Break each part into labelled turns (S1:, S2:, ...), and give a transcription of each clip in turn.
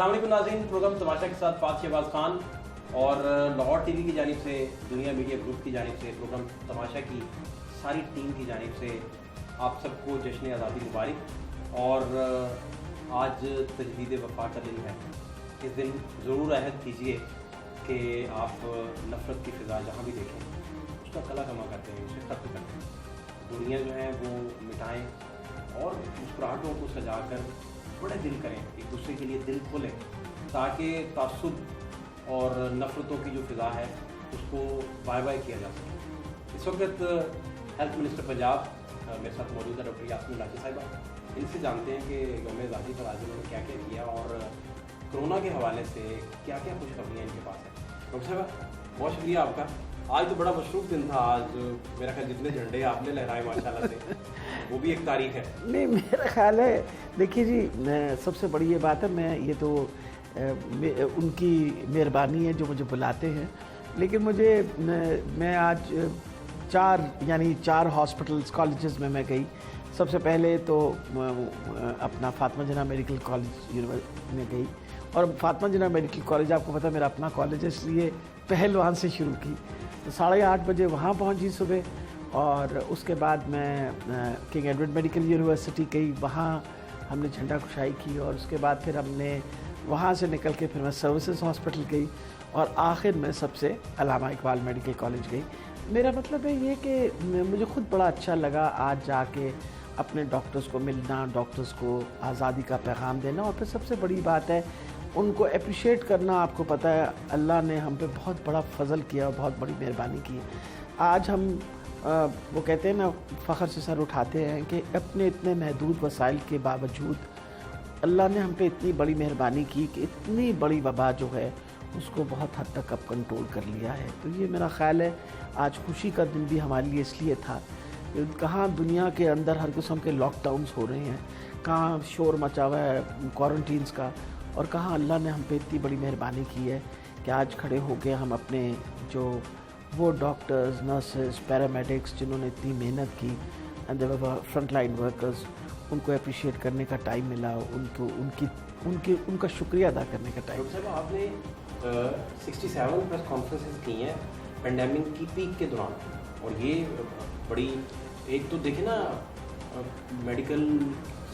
S1: السلام علیکم ناظرین، پروگرام تماشا کے ساتھ فاضل شہباز خان اور لاہور ٹی وی کی جانب سے، دنیا میڈیا گروپ کی جانب سے، پروگرام تماشا کی ساری ٹیم کی جانب سے آپ سب کو جشن آزادی مبارک۔ اور آج تجدید وفا کا دن ہے۔ اس دن ضرور عہد کیجیے کہ آپ نفرت کی فضا جہاں بھی دیکھیں اس کا کلا کما کرتے ہیں، اسے ختم کرتے ہیں، دنیا جو ہے وہ مٹائیں اور مسکراہٹوں کو سجا کر بڑے دل کریں، ایک دوسرے کے لیے دل کھولیں تاکہ تعصب اور نفرتوں کی جو فضا ہے اس کو بائے بائے کیا جا سکے۔ اس وقت ہیلتھ منسٹر پنجاب میرے ساتھ موجود ہے ڈاکٹر یاسمین لاٹھی صاحبہ۔ ان سے جانتے ہیں کہ یوم آزادی پر آج انہوں نے کیا کیا کیا اور کرونا کے حوالے سے کیا کیا خوشخبریاں ان کے پاس ہیں۔ ڈاکٹر صاحبہ بہت شکریہ آپ کا۔ آج تو بڑا مصروف دن تھا، آج میرا خیال جتنے جھنڈے آپ نے لہرائے ماشاء اللہ سے وہ بھی ایک تاریخ ہے۔
S2: نہیں، میرا خیال ہے دیکھیے جی، سب سے بڑی یہ بات ہے، میں یہ تو ان کی مہربانی ہے جو مجھے بلاتے ہیں، لیکن میں آج چار ہاسپٹلس کالجز میں گئی۔ سب سے پہلے تو اپنا فاطمہ جناح میڈیکل کالج میں گئی، اور فاطمہ جناح میڈیکل کالج آپ کو پتہ میرا اپنا کالج ہے، اس لیے پہلوان سے شروع کی، تو 8:30 بجے وہاں پہنچی صبح، اور اس کے بعد میں کنگ ایڈورڈ میڈیکل یونیورسٹی گئی، وہاں ہم نے جھنڈا کشائی کی، اور اس کے بعد پھر ہم نے وہاں سے نکل کے پھر میں سروسز ہاسپٹل گئی، اور آخر میں سب سے علامہ اقبال میڈیکل کالج گئی۔ میرا مطلب ہے یہ کہ مجھے خود بڑا اچھا لگا آج جا کے اپنے ڈاکٹرز کو ملنا، ڈاکٹرز کو آزادی کا پیغام دینا، اور پھر سب سے بڑی بات ہے ان کو اپریشیٹ کرنا۔ آپ کو پتہ ہے اللہ نے ہم پہ بہت بڑا فضل کیا، بہت بڑی مہربانی کی ہے۔ آج ہم وہ کہتے ہیں نا، فخر سے سر اٹھاتے ہیں کہ اپنے اتنے محدود وسائل کے باوجود اللہ نے ہم پہ اتنی بڑی مہربانی کی کہ اتنی بڑی وبا جو ہے اس کو بہت حد تک اب کنٹرول کر لیا ہے۔ تو یہ میرا خیال ہے آج خوشی کا دن بھی ہمارے لیے اس لیے تھا کہ کہاں دنیا کے اندر ہر قسم کے لاک ڈاؤنز ہو رہے ہیں، کہاں شور مچا ہوا ہے کوارنٹینز کا، اور کہاں اللہ نے ہم پہ اتنی بڑی مہربانی کی ہے کہ آج کھڑے ہو کے ہم اپنے جو وہ ڈاکٹرز، نرسز، پیرامیڈکس جنہوں نے اتنی محنت کی، اینڈ فرنٹ لائن ورکرز، ان کو اپریشیٹ کرنے کا ٹائم ملا، ان کا شکریہ ادا کرنے کا ٹائم۔
S1: ڈاکٹر صاحب آپ نے 67 پریس کانفرنسز کی ہیں پینڈیمک کی پیک کے دوران، اور یہ بڑی ایک تو دیکھیں نا، میڈیکل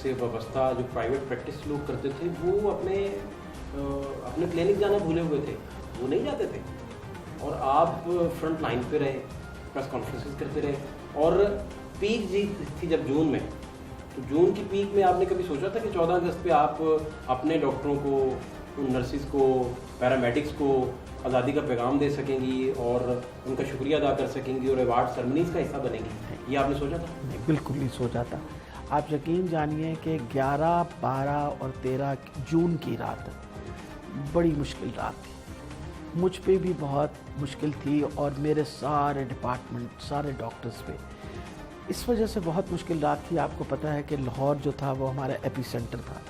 S1: سے وابستہ جو پرائیویٹ پریکٹس لوگ کرتے تھے وہ اپنے کلینک جانا بھولے ہوئے تھے، وہ نہیں جاتے تھے، اور آپ فرنٹ لائن پہ رہے، پریس کانفرنسز کرتے رہے، اور پیک جی تھی جب جون میں، تو جون کی پیک میں آپ نے کبھی سوچا تھا کہ 14 اگست پہ آپ اپنے ڈاکٹروں کو، ان نرسز کو، پیرامیڈکس کو آزادی کا پیغام دے سکیں گی اور ان کا شکریہ ادا کر سکیں گی اور ایوارڈ سرمنیز کا حصہ بنیں گی؟ یہ آپ نے سوچا تھا؟
S2: نہیں، بالکل نہیں سوچا تھا۔ آپ یقین جانیے کہ 11، 12 اور 13 جون کی رات بڑی مشکل رات تھی، مجھ پہ بھی بہت مشکل تھی، اور میرے سارے ڈپارٹمنٹ، سارے ڈاکٹرز پہ اس وجہ سے بہت مشکل رات تھی۔ آپ کو پتہ ہے کہ لاہور جو تھا وہ ہمارا ایپی سینٹر تھا،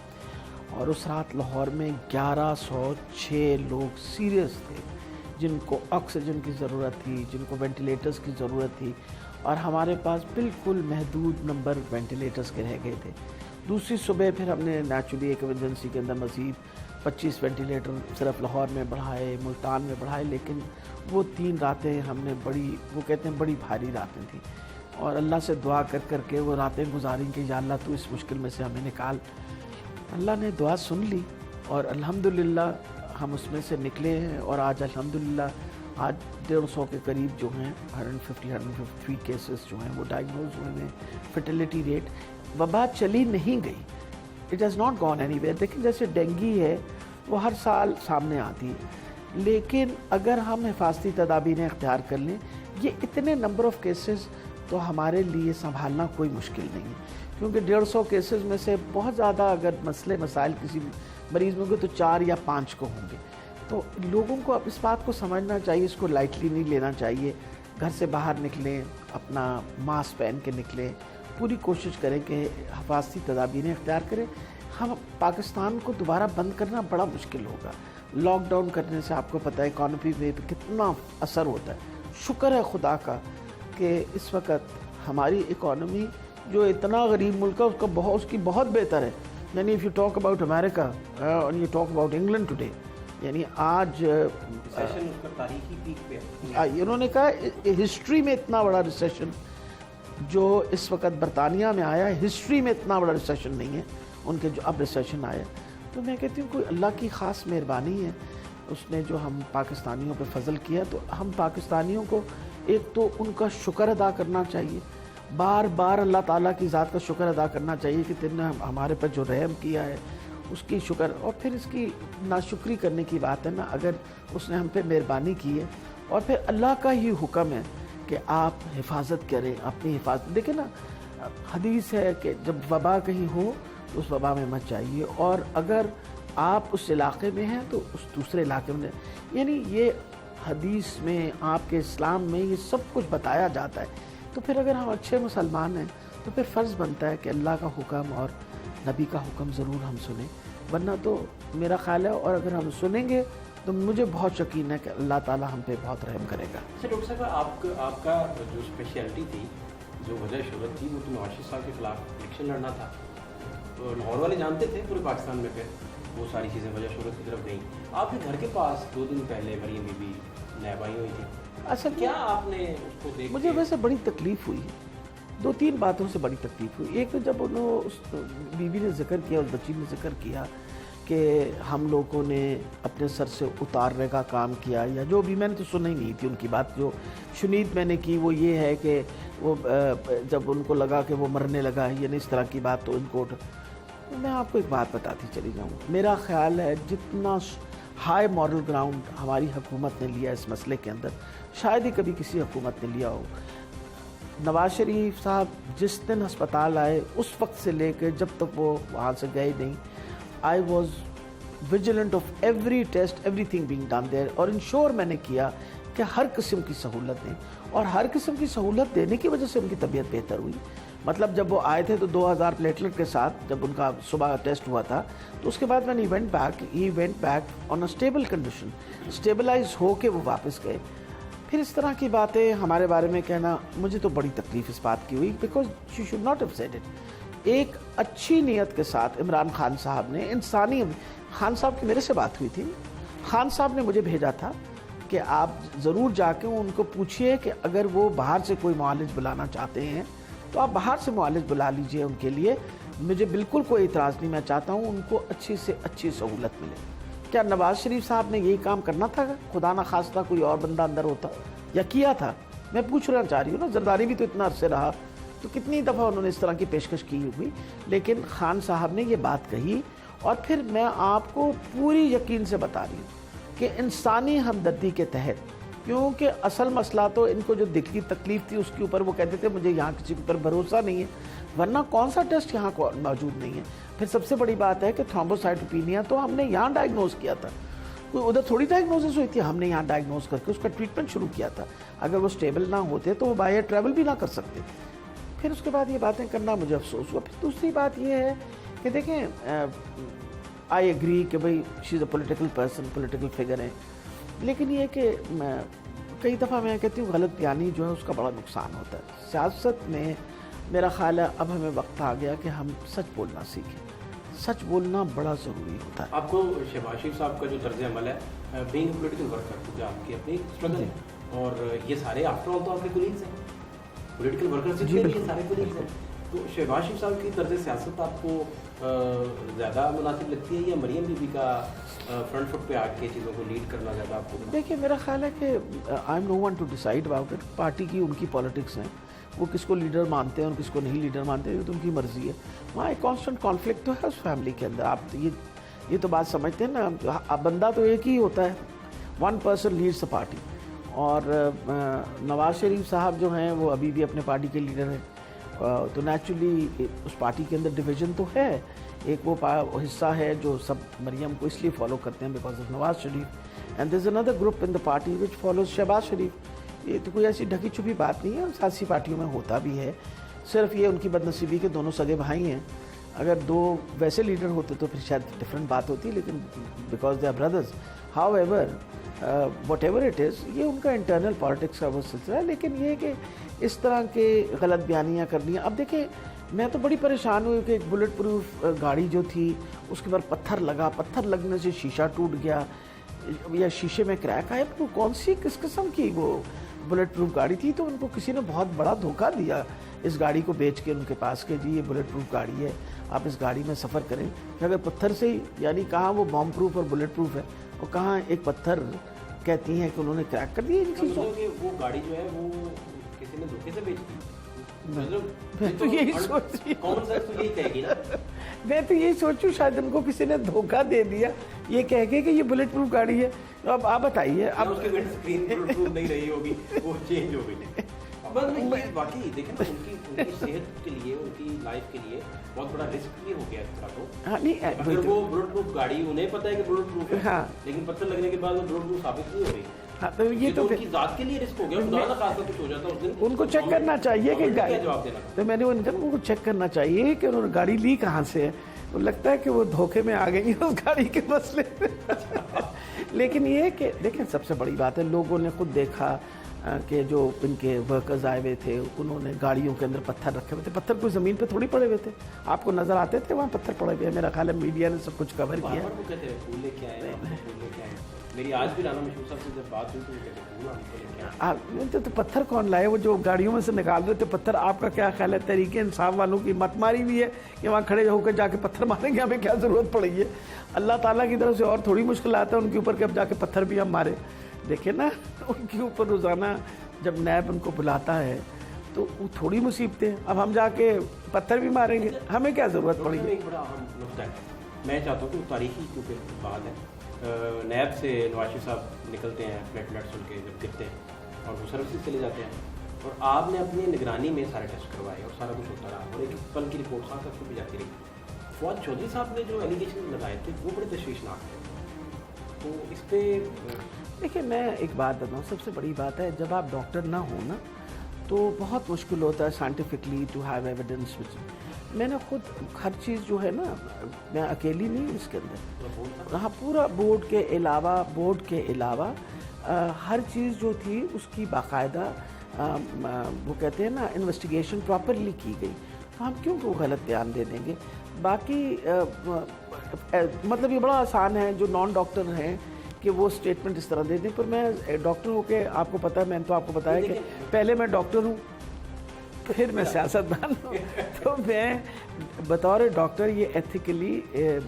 S2: اور اس رات لاہور میں 1106 لوگ سیریس تھے جن کو آکسیجن کی ضرورت تھی، جن کو وینٹیلیٹرز کی ضرورت تھی، اور ہمارے پاس بالکل محدود نمبر وینٹیلیٹرز کے رہ گئے تھے۔ دوسری صبح پھر ہم نے نیچرلی ایک ایمرجنسی کے اندر مزید 25 وینٹیلیٹر صرف لاہور میں بڑھائے، ملتان میں بڑھائے، لیکن وہ 3 راتیں ہم نے وہ کہتے ہیں بڑی بھاری راتیں تھیں، اور اللہ سے دعا کر کے وہ راتیں گزاریں کہ یا اللہ تو اس مشکل میں سے ہمیں نکال۔ اللہ نے دعا سن لی، اور الحمدللہ ہم اس میں سے نکلے ہیں، اور آج الحمدللہ آج 150 کے قریب جو ہیں 153 کیسز جو ہیں وہ ڈائگنوز ہوئے ہیں۔ فرٹیلیٹی ریٹ، وبا چلی نہیں گئی، it has not gone anywhere. لیکن جیسے ڈینگی ہے وہ ہر سال سامنے آتی ہے، لیکن اگر ہم حفاظتی تدابیر اختیار کر لیں، یہ اتنے نمبر آف کیسز تو ہمارے لیے سنبھالنا کوئی مشکل نہیں ہے، کیونکہ 150 کیسز میں سے بہت زیادہ اگر مسائل کسی مریض میں ہوں گے تو 4 یا 5 کو ہوں گے۔ تو لوگوں کو اب اس بات کو سمجھنا چاہیے، اس کو لائٹلی نہیں لینا چاہیے۔ گھر سے باہر نکلیں، اپنا ماسک پہن کے نکلیں، پوری کوشش کریں کہ حفاظتی تدابیر اختیار کریں۔ ہم پاکستان کو دوبارہ بند کرنا بڑا مشکل ہوگا، لاک ڈاؤن کرنے سے آپ کو پتہ ہے اکانومی پہ کتنا اثر ہوتا ہے۔ شکر ہے خدا کا کہ اس وقت ہماری اکانومی جو اتنا غریب ملک ہے اس کی بہت بہتر ہے، یعنی if you talk about America and you talk about England today, یعنی آج
S1: ریسیشن اس کا تاریخی پیک پہ ہے.
S2: انہوں نے کہا ہسٹری میں اتنا بڑا ریسیشن جو اس وقت برطانیہ میں آیا ہے، ہسٹری میں اتنا بڑا ریسیشن نہیں ہے ان کے جو اب ریسیشن آیا. تو میں کہتی ہوں کوئی اللہ کی خاص مہربانی ہے اس نے جو ہم پاکستانیوں پہ فضل کیا. تو ہم پاکستانیوں کو ایک تو ان کا شکر ادا کرنا چاہیے، بار بار اللہ تعالیٰ کی ذات کا شکر ادا کرنا چاہیے کہ تم نے ہمارے پر جو رحم کیا ہے اس کی شکر. اور پھر اس کی ناشکری کرنے کی بات ہے نا، اگر اس نے ہم پہ مہربانی کی ہے اور پھر اللہ کا ہی حکم ہے کہ آپ حفاظت کریں اپنی حفاظت. دیکھیں نا حدیث ہے کہ جب وبا کہیں ہو تو اس وبا میں مت جائیے، اور اگر آپ اس علاقے میں ہیں تو اس دوسرے علاقے میں. یعنی یہ حدیث میں آپ کے اسلام میں یہ سب کچھ بتایا جاتا ہے. تو پھر اگر ہم اچھے مسلمان ہیں تو پھر فرض بنتا ہے کہ اللہ کا حکم اور نبی کا حکم ضرور ہم سنیں، ورنہ تو میرا خیال ہے، اور اگر ہم سنیں گے تو مجھے بہت یقین ہے کہ اللہ تعالیٰ ہم پہ بہت رحم کرے گا.
S1: اچھا ڈاکٹر صاحب، آپ کا جو اسپیشلٹی تھی، جو وجہ شہرت تھی، وہ تو نواز شریف صاحب کے خلاف الیکشن لڑنا تھا. تو لاہور والے جانتے تھے پورے پاکستان میں، پھر وہ ساری چیزیں وجہ شہرت کی طرف گئیں. آپ کے گھر کے پاس 2 دن پہلے مریم بی بی نیب آئی ہوئی تھی.
S2: اصل
S1: کیا آپ نے اس کو دیکھ
S2: مجھے ویسے بڑی تکلیف ہوئی، 2-3 باتوں سے بڑی تکلیف ہوئی. ایک تو جب انہوں اس بیوی نے ذکر کیا اور بچی نے ذکر کیا کہ ہم لوگوں نے اپنے سر سے اتارنے کا کام کیا، یا جو بھی میں نے تو سنا ہی نہیں تھی ان کی بات. جو شنید میں نے کی وہ یہ ہے کہ وہ جب ان کو لگا کہ وہ مرنے لگا، یعنی اس طرح کی بات. تو ان کو میں آپ کو ایک بات بتاتی چلی جاؤں. میرا خیال ہے جتنا ہائی مورل گراؤنڈ ہماری حکومت نے لیا اس مسئلے کے اندر شاید ہی کبھی کسی حکومت نے لیا ہو. نواز شریف صاحب جس دن ہسپتال آئے اس وقت سے لے کے جب تک وہ وہاں سے گئے نہیں، I was vigilant of every test, everything being done there, اور انشور میں نے کیا کہ ہر قسم کی سہولت دیں. اور ہر قسم کی سہولت دینے کی وجہ سے ان کی طبیعت بہتر ہوئی. مطلب جب وہ آئے تھے تو 2000 پلیٹلیٹ کے ساتھ جب ان کا صبح ٹیسٹ ہوا تھا، تو اس کے بعد میں نے ہی went back on a stable condition, stabilise ہو کے وہ واپس گئے. پھر اس طرح کی باتیں ہمارے بارے میں کہنا، مجھے تو بڑی تکلیف اس بات کی ہوئی، because she should not have said it. ایک اچھی نیت کے ساتھ عمران خان صاحب نے انسانی، خان صاحب کی میرے سے بات ہوئی تھی، خان صاحب نے مجھے بھیجا تھا کہ آپ ضرور جا کے ان کو پوچھئے کہ اگر وہ باہر سے کوئی معالج بلانا چاہتے ہیں تو آپ باہر سے معالج بلا لیجئے ان کے لیے. مجھے بالکل کوئی اعتراض نہیں، میں چاہتا ہوں ان کو اچھی سے اچھی سہولت ملے. کیا نواز شریف صاحب نے یہی کام کرنا تھا؟ خدا نہ خواستہ کوئی اور بندہ اندر ہوتا یا کیا تھا؟ میں پوچھنا چاہ رہی ہوں نا. زرداری بھی تو اتنا عرصے رہا، تو کتنی دفعہ انہوں نے اس طرح کی پیشکش کی ہوئی. لیکن خان صاحب نے یہ بات کہی، اور پھر میں آپ کو پوری یقین سے بتا رہی ہوں کہ انسانی ہمدردی کے تحت، کیونکہ اصل مسئلہ تو ان کو جو دل کی تکلیف تھی اس کے اوپر وہ کہتے تھے مجھے یہاں کسی کے اوپر بھروسہ نہیں ہے، ورنہ کون سا ٹیسٹ یہاں کو موجود نہیں ہے. پھر سب سے بڑی بات ہے کہ تھرومبوسائٹوپینیا تو ہم نے یہاں ڈائگنوز کیا تھا، کوئی ادھر تھوڑی ڈائگنوزس ہوئی تھی. ہم نے یہاں ڈائگنوز کر کے اس کا ٹریٹمنٹ شروع کیا تھا. اگر وہ اسٹیبل نہ ہوتے تو وہ بائی ایئر ٹریول بھی نہ کر سکتے. پھر اس کے بعد یہ باتیں کرنا مجھے افسوس ہوا. پھر دوسری بات یہ ہے کہ دیکھیں، آئی ایگری کہ بھئی she is a political person, political figure ہے، لیکن یہ کہ کئی دفعہ میں کہتی ہوں غلط بیانی جو ہے اس کا بڑا نقصان ہوتا ہے. سیاست میں میرا خیال ہے اب ہمیں وقت آ گیا کہ ہم سچ بولنا سیکھیں. سچ بولنا بڑا ضروری ہوتا ہے.
S1: آپ کو شہباز شریف صاحب کا جو طرز عمل ہے، بینگ پولیٹیکل ورکر، جو آپ کی اپنی اسٹرگل ہے، اور یہ سارے آفٹر آل تو آپ کے کولیگز ہیں، پولیٹیکل ورکر سے یہ سارے کولیگز ہیں. تو شہباز شریف صاحب کی طرز سیاست آپ کو زیادہ مناسب لگتی ہے یا مریم بی بی کا فرنٹ فٹ پہ آ کے چیزوں کو لیڈ کرنا زیادہ آپ کو؟
S2: دیکھیے میرا خیال ہے کہ I am no one to decide about it. Party کی ان کی پالیٹکس ہیں، وہ کس کو لیڈر مانتے ہیں اور کس کو نہیں لیڈر مانتے ہیں، یہ تو ان کی مرضی ہے. وہاں ایک کانسٹنٹ کانفلکٹ تو ہے اس فیملی کے اندر. آپ یہ تو بات سمجھتے ہیں نا، بندہ تو ایک ہی ہوتا ہے، one person leads a party. اور نواز شریف صاحب جو ہیں وہ ابھی بھی اپنے پارٹی کے لیڈر ہیں، تو نیچرلی اس پارٹی کے اندر ڈویژن تو ہے. ایک وہ حصہ ہے جو سب مریم کو اس لیے فالو کرتے ہیں because of Nawaz Sharif, and there is اندر گروپ ان دا پارٹی وچ فالوز شہباز شریف. یہ تو کوئی ایسی ڈھکی چھپی بات نہیں ہے، سیاسی پارٹیوں میں ہوتا بھی ہے. صرف یہ ان کی بدنصیبی کے دونوں سگے بھائی ہیں. اگر دو ویسے لیڈر ہوتے تو پھر شاید ڈفرینٹ بات ہوتی، لیکن because they are brothers. However whatever it is, یہ ان کا انٹرنل پالیٹکس کا وہ سلسلہ ہے. لیکن یہ کہ اس طرح کے غلط بیانیاں کرنی ہیں. اب دیکھیں मैं तो बड़ी परेशान हुई कि एक बुलेट प्रूफ गाड़ी जो थी उसके ऊपर पत्थर लगा, पत्थर लगने से शीशा टूट गया या शीशे में क्रैक आया। वो कौन सी किस किस्म की वो बुलेट प्रूफ गाड़ी थी? तो उनको किसी ने बहुत बड़ा धोखा दिया इस गाड़ी को बेच के उनके पास के जी ये बुलेट प्रूफ गाड़ी है, आप इस गाड़ी में सफ़र करें। कि अगर पत्थर से ही, यानी कहाँ वो बॉम्ब प्रूफ और बुलेट प्रूफ है और कहाँ एक पत्थर कहती हैं कि उन्होंने क्रैक कर दिया इन चीज़ों।
S1: वो गाड़ी जो है वो किसी ने धोखे से बेच दी।
S2: मैं तो यही सोच रही हूँ,
S1: कौन सा तो यही कहेगी ना,
S2: मैं तो यही सोचूं शायद उनको किसी ने धोखा दे दिया ये कह के कि ये बुलेट प्रूफ गाड़ी है। तो अब आप बताइए,
S1: अब उसकी विंड स्क्रीन प्रूफ नहीं रही होगी, वो चेंज हो गई। अब वाकई देखें ना, उनकी सेहत के लिए, उनकी लाइफ के लिए बहुत बड़ा रिस्क भी हो गया इस तरह। तो
S2: हाँ नहीं,
S1: अगर वो बुलेट प्रूफ गाड़ी, उन्हें पता है कि बुलेट प्रूफ है,
S2: हाँ,
S1: लेकिन पत्थर लगने के बाद वो बुलेट प्रूफ साबित नहीं हो रही।
S2: हाँ, तो ये तो
S1: उनकी जात के लिए रिस्क हो गया, खुदा ना खासा कुछ हो जाता उस दिन।
S2: उनको चेक करना चाहिए कि
S1: क्या जवाब देना।
S2: तो मैंने उनको चेक करना चाहिए कि उन्होंने गाड़ी ली कहाँ से है। तो लगता है कि वो धोखे में आ गई उस गाड़ी के मसले में। लेकिन ये कि देखें, सबसे बड़ी बात है लोगों ने खुद देखा कि जो इनके वर्कर्स आए हुए थे उन्होंने गाड़ियों के अंदर पत्थर रखे हुए थे। पत्थर कोई ज़मीन पे थोड़ी पड़े हुए थे, आपको नज़र आते थे वहाँ पत्थर पड़े हुए। मेरा ख्याल है मीडिया ने सब कुछ कवर किया।
S1: मेरी आज भी राना मशहूर साहब से जब बात हुई तो वो कहते फूल
S2: तो पत्थर कौन लाए? वो जो गाड़ियों में से निकाल रहे थे पत्थर, आपका क्या ख्याल है? तरीके इंसाफ वालों की मत मारी हुई है कि वहाँ खड़े होकर जाके पत्थर मारेंगे, हमें क्या ज़रूरत पड़ी है? अल्लाह ताला की तरफ से और थोड़ी मुश्किल आता है उनके ऊपर कि अब जाके पत्थर भी हम मारे। देखे ना, उनके ऊपर रोज़ाना जब नैब उनको बुलाता है तो वो थोड़ी मुसीबतें, अब हम जाके पत्थर भी मारेंगे, हमें क्या ज़रूरत पड़ी है?
S1: एक बड़ा अहम नुक्ता है, मैं चाहता हूँ कि तारीखी क्योंकि बात है, नैब से नवाज शरीफ साहब निकलते हैं प्लेटलेट्स उनके जब गिरते हैं और वो सर्विसेज चले जाते हैं, और आपने अपनी निगरानी में सारे टेस्ट करवाए और सारा कुछ होता रहा और एक पल की रिपोर्ट साथ सबको भी जाती रही। फौज चौधरी साहब ने जो एलिगेशन लगाए थे वो बड़े तशवीशनाक थे। तो इस पर
S2: देखिए, मैं एक बात बताऊँ, सबसे बड़ी बात है जब आप डॉक्टर ना हो ना तो बहुत मुश्किल होता है साइंटिफिकली टू हैव एविडेंस। मैंने खुद हर चीज़ जो है ना, मैं अकेली नहीं हूँ इसके अंदर, हाँ पूरा बोर्ड के अलावा हर चीज़ जो थी उसकी बाकायदा वो कहते हैं ना इन्वेस्टिगेशन प्रॉपरली की गई। तो हम क्यों वो गलत बयान दे देंगे? बाकी मतलब ये बड़ा आसान है जो नॉन डॉक्टर हैं कि वो स्टेटमेंट इस तरह दे दें, पर मैं डॉक्टर हूँ कि आपको पता है, मैंने तो आपको बताया कि पहले मैं डॉक्टर हूँ फिर मैं सियासतदान हूँ। तो मैं बतौर डॉक्टर ये एथिकली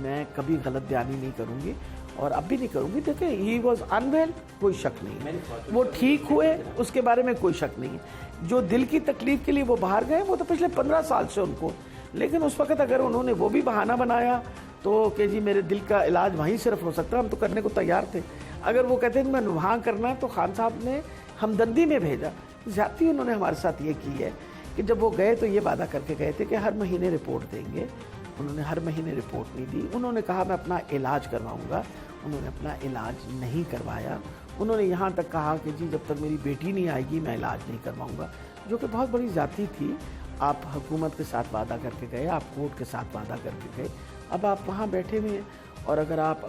S2: मैं कभी गलत बयानी नहीं करूँगी और अब भी नहीं करूँगी। देखिए, ही वॉज अनवेल, कोई शक नहीं है, वो ठीक हुए उसके बारे में कोई शक नहीं है। जो दिल की तकलीफ के लिए वो बाहर गए वो तो पिछले 15 साल से उनको, लेकिन उस वक्त अगर उन्होंने वो भी बहाना बनाया तो कि जी मेरे दिल का इलाज वहीं सिर्फ हो सकता है, हम तो करने को तैयार थे। अगर वो कहते हैं मैं वहाँ करना, तो खान साहब ने हमदर्दी में भेजा। ज़्यादती उन्होंने हमारे साथ ये की है कि जब वो गए तो ये वादा करके गए थे कि हर महीने रिपोर्ट देंगे, उन्होंने हर महीने रिपोर्ट नहीं दी। उन्होंने कहा मैं अपना इलाज करवाऊँगा, उन्होंने अपना इलाज नहीं करवाया। उन्होंने यहाँ तक कहा कि जी जब तक मेरी बेटी नहीं आएगी मैं इलाज नहीं करवाऊँगा, जो कि बहुत बड़ी ज़्यादती थी। आप हुकूमत के साथ वादा करके गए, आप कोर्ट के साथ वादा करके गए, अब आप वहाँ बैठे हुए हैं और अगर आप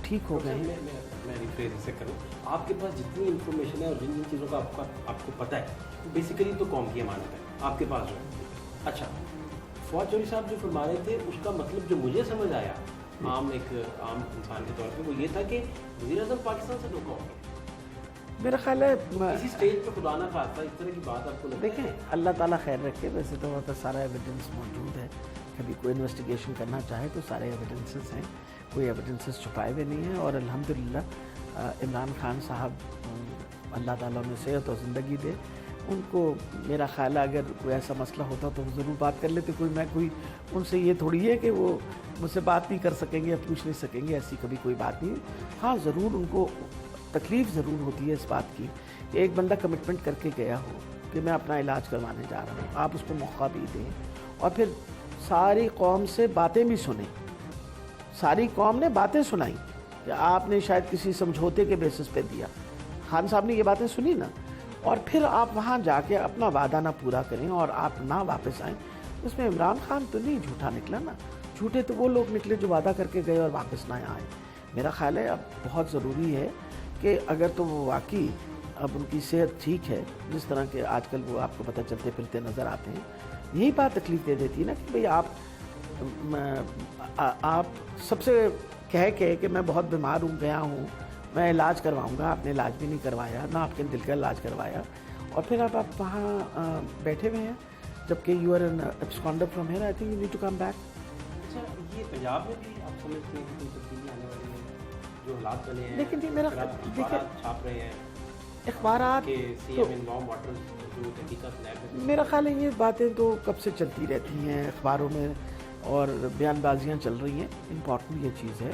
S2: ठीक हो गए।
S1: मैं रिफ्रेज से करूँ, आपके पास जितनी इन्फॉर्मेशन है और जिन जिन चीज़ों का आपको पता है, बेसिकली तो कौम की अमानत है आपके पास जो है। अच्छा, फौज चौधरी साहब जो फरमा रहे थे उसका मतलब जो मुझे समझ आया आम इंसान के तौर पे, वो ये था कि वज़ीर-ए-आज़म पाकिस्तान से धोखा हो गया।
S2: मेरा ख्याल है
S1: इसी स्टेज पे खुदा ना खास्ता इस तरह की बात आपको लगता है?
S2: देखें, अल्लाह ताला खैर रखे, वैसे तो वहाँ पर सारा एविडेंस मौजूद है। कभी कोई इन्वेस्टिगेशन करना चाहे तो सारे एविडेंसेस हैं, कोई एविडेंसेस छुपाए हुए नहीं हैं। और अल्हम्दुलिल्लाह इमरान खान साहब, अल्लाह ताला उन्हें सेहत और ज़िंदगी दे, उनको मेरा ख्याल है अगर कोई ऐसा मसला होता तो वो ज़रूर बात कर लेते। कोई उनसे ये थोड़ी है कि वो मुझसे बात नहीं कर सकेंगे या पूछ नहीं सकेंगे, ऐसी कभी कोई बात नहीं। हाँ, ज़रूर उनको तकलीफ़ ज़रूर होती है इस बात की कि एक बंदा कमिटमेंट करके गया हो कि मैं अपना इलाज करवाने जा रहा हूँ, आप उसको मौका भी दें और फिर सारी कौम से बातें भी सुने। सारी कौम ने बातें सुनाई कि आपने शायद किसी समझौते के बेसिस पे दिया, खान साहब ने ये बातें सुनी ना, और फिर आप वहाँ जाके अपना वादा ना पूरा करें और आप ना वापस आएँ। उसमें इमरान खान तो नहीं झूठा निकला ना, झूठे तो वो लोग निकले जो वादा करके गए और वापस ना आए। मेरा ख्याल है अब बहुत ज़रूरी है कि अगर तो वो वाकई अब उनकी सेहत ठीक है, जिस तरह के आजकल वो आपको पता चलते फिरते नज़र आते हैं, यही बात तकलीफ दे देती है ना कि भाई आप सबसे कह के कि मैं बहुत बीमार हूँ, गया हूँ, मैं इलाज करवाऊँगा, आपने इलाज भी नहीं करवाया, ना आपके दिल का इलाज करवाया, और फिर आप वहाँ बैठे हुए हैं, जबकि you are an absconder from here, I think you need to come back.
S1: अच्छा, ये पंजाब में भी आप समझते हैं कि कोई तब्दीली आने वाली है? जो हालात बने हैं,
S2: लेकिन जी मेरा
S1: देखिए छाप रहे हैं
S2: अखबारात
S1: कि सीएम इन लॉ वाटर जो तहकीकात लैब में,
S2: मेरा ख्याल है ये बातें तो कब से चलती रहती हैं अखबारों में और बयानबाजियाँ चल रही हैं। इम्पॉर्टेंट ये चीज़ है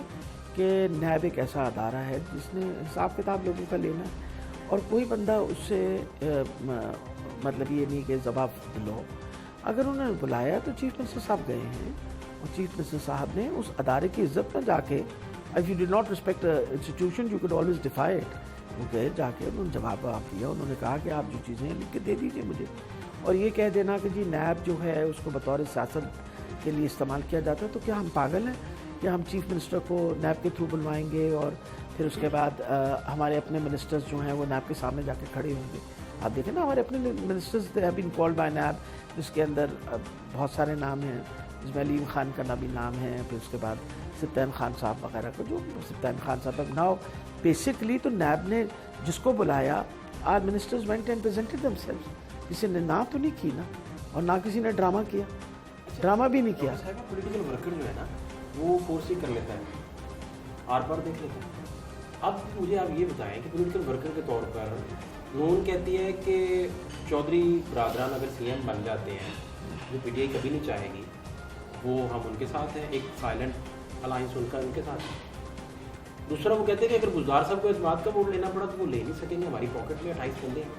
S2: कि नैब एक ऐसा अदारा है जिसने हिसाब किताब लोगों का लेना है, और कोई बंदा उससे मतलब ये नहीं कि जवाब लो। अगर उन्होंने बुलाया तो चीफ मिनिस्टर साहब गए हैं, और चीफ मिनिस्टर साहब ने उस अदारे की इज्जत में जाके, if you did not respect institution you could always defy it, वो गए जाके उन्होंने जवाब दिया। उन्होंने कहा कि आप जो चीज़ें लिख के दे दीजिए मुझे, और ये कह देना कि जी नैब जो है उसको बतौर सियासत के लिए इस्तेमाल किया जाता है, तो क्या हम पागल हैं कि हम चीफ मिनिस्टर को नैब के थ्रू बुलवाएंगे और फिर उसके बाद हमारे अपने मिनिस्टर्स जो हैं वो नैब के सामने जाके खड़े होंगे। आप देखें ना, हमारे अपने ministers they have been called by NAB, जिसके अंदर बहुत सारे नाम हैं, जिसमें अलीम खान का भी नाम है, फिर उसके बाद सिप्तान खान साहब वगैरह को, जो सिप्तान खान साहब नाउ बेसिकली तो नैब ने जिसको बुलाया, our ministers went and presented themselves, किसी ने ना तो नहीं की ना, और ना किसी ने ड्रामा किया, ड्रामा भी नहीं किया।
S1: पॉलिटिकल वर्कर जो है ना वो फोर्स ही कर लेता है, आर पार देख लेता है। अब मुझे आप ये बताएं कि पॉलिटिकल वर्कर के तौर पर नून कहती है कि चौधरी बरादरान अगर सीएम बन जाते हैं, जो पीटीआई कभी नहीं चाहेगी, वो हम उनके साथ हैं, एक साइलेंट अलायंस उनका उनके साथ है। दूसरा वो कहते हैं कि अगर गुलजार साहब को इस बात का वोट लेना पड़ा तो वो ले नहीं सकेंगे, हमारी पॉकेट में 28 बंदे हैं।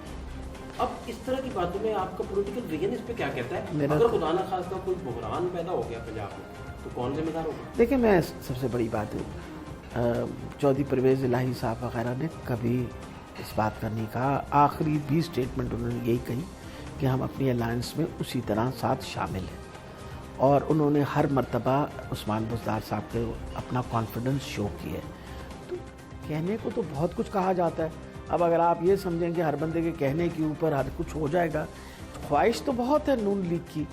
S1: अब इस तरह की बातों में आपका पॉलिटिकल विजन इस पे क्या कहता है? अगर खुदा ना खास्ता कोई बहरान पैदा हो गया पंजाब में तो कौन जिम्मेदार होगा?
S2: देखिए, मैं सबसे बड़ी बात है, चौधरी परवेज़ इलाही साहब वगैरह ने कभी इस बात का नहीं कहा। आखिरी भी स्टेटमेंट उन्होंने यही कही कि हम अपनी अलायंस में उसी तरह साथ शामिल हैं, और उन्होंने हर मर्तबा उस्मान बुज़दार साहब के अपना कॉन्फिडेंस शो किया है। तो कहने को तो बहुत कुछ कहा जाता है। अब अगर आप ये समझें कि हर बंदे के कहने के ऊपर हर कुछ हो जाएगा, ख्वाहिश तो बहुत है नून लीग की,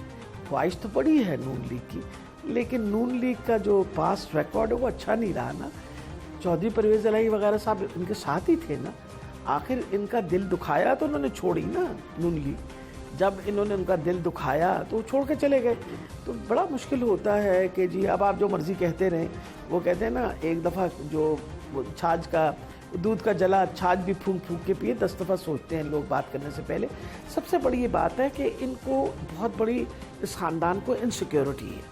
S2: ख्वाहिश तो बड़ी है नून लीग की, लेकिन नून लीग का जो पास्ट रिकॉर्ड है वो अच्छा नहीं रहा ना। चौधरी परवेज़ इलाही वगैरह साहब इनके साथ ही थे ना, आखिर इनका दिल दुखाया तो उन्होंने छोड़ी ना नून लीग। जब इन्होंने उनका दिल दुखाया तो वो छोड़ के चले गए। तो बड़ा मुश्किल होता है कि जी अब आप जो मर्ज़ी कहते रहें। वो कहते हैं ना, एक दफ़ा जो छाछ का दूध का जला छाछ भी फूंक फूंक के पिए, 10 दफ़ा सोचते हैं लोग बात करने से पहले। सबसे बड़ी ये बात है कि इनको बहुत बड़ी, इस ख़ानदान को इनसिक्योरिटी है।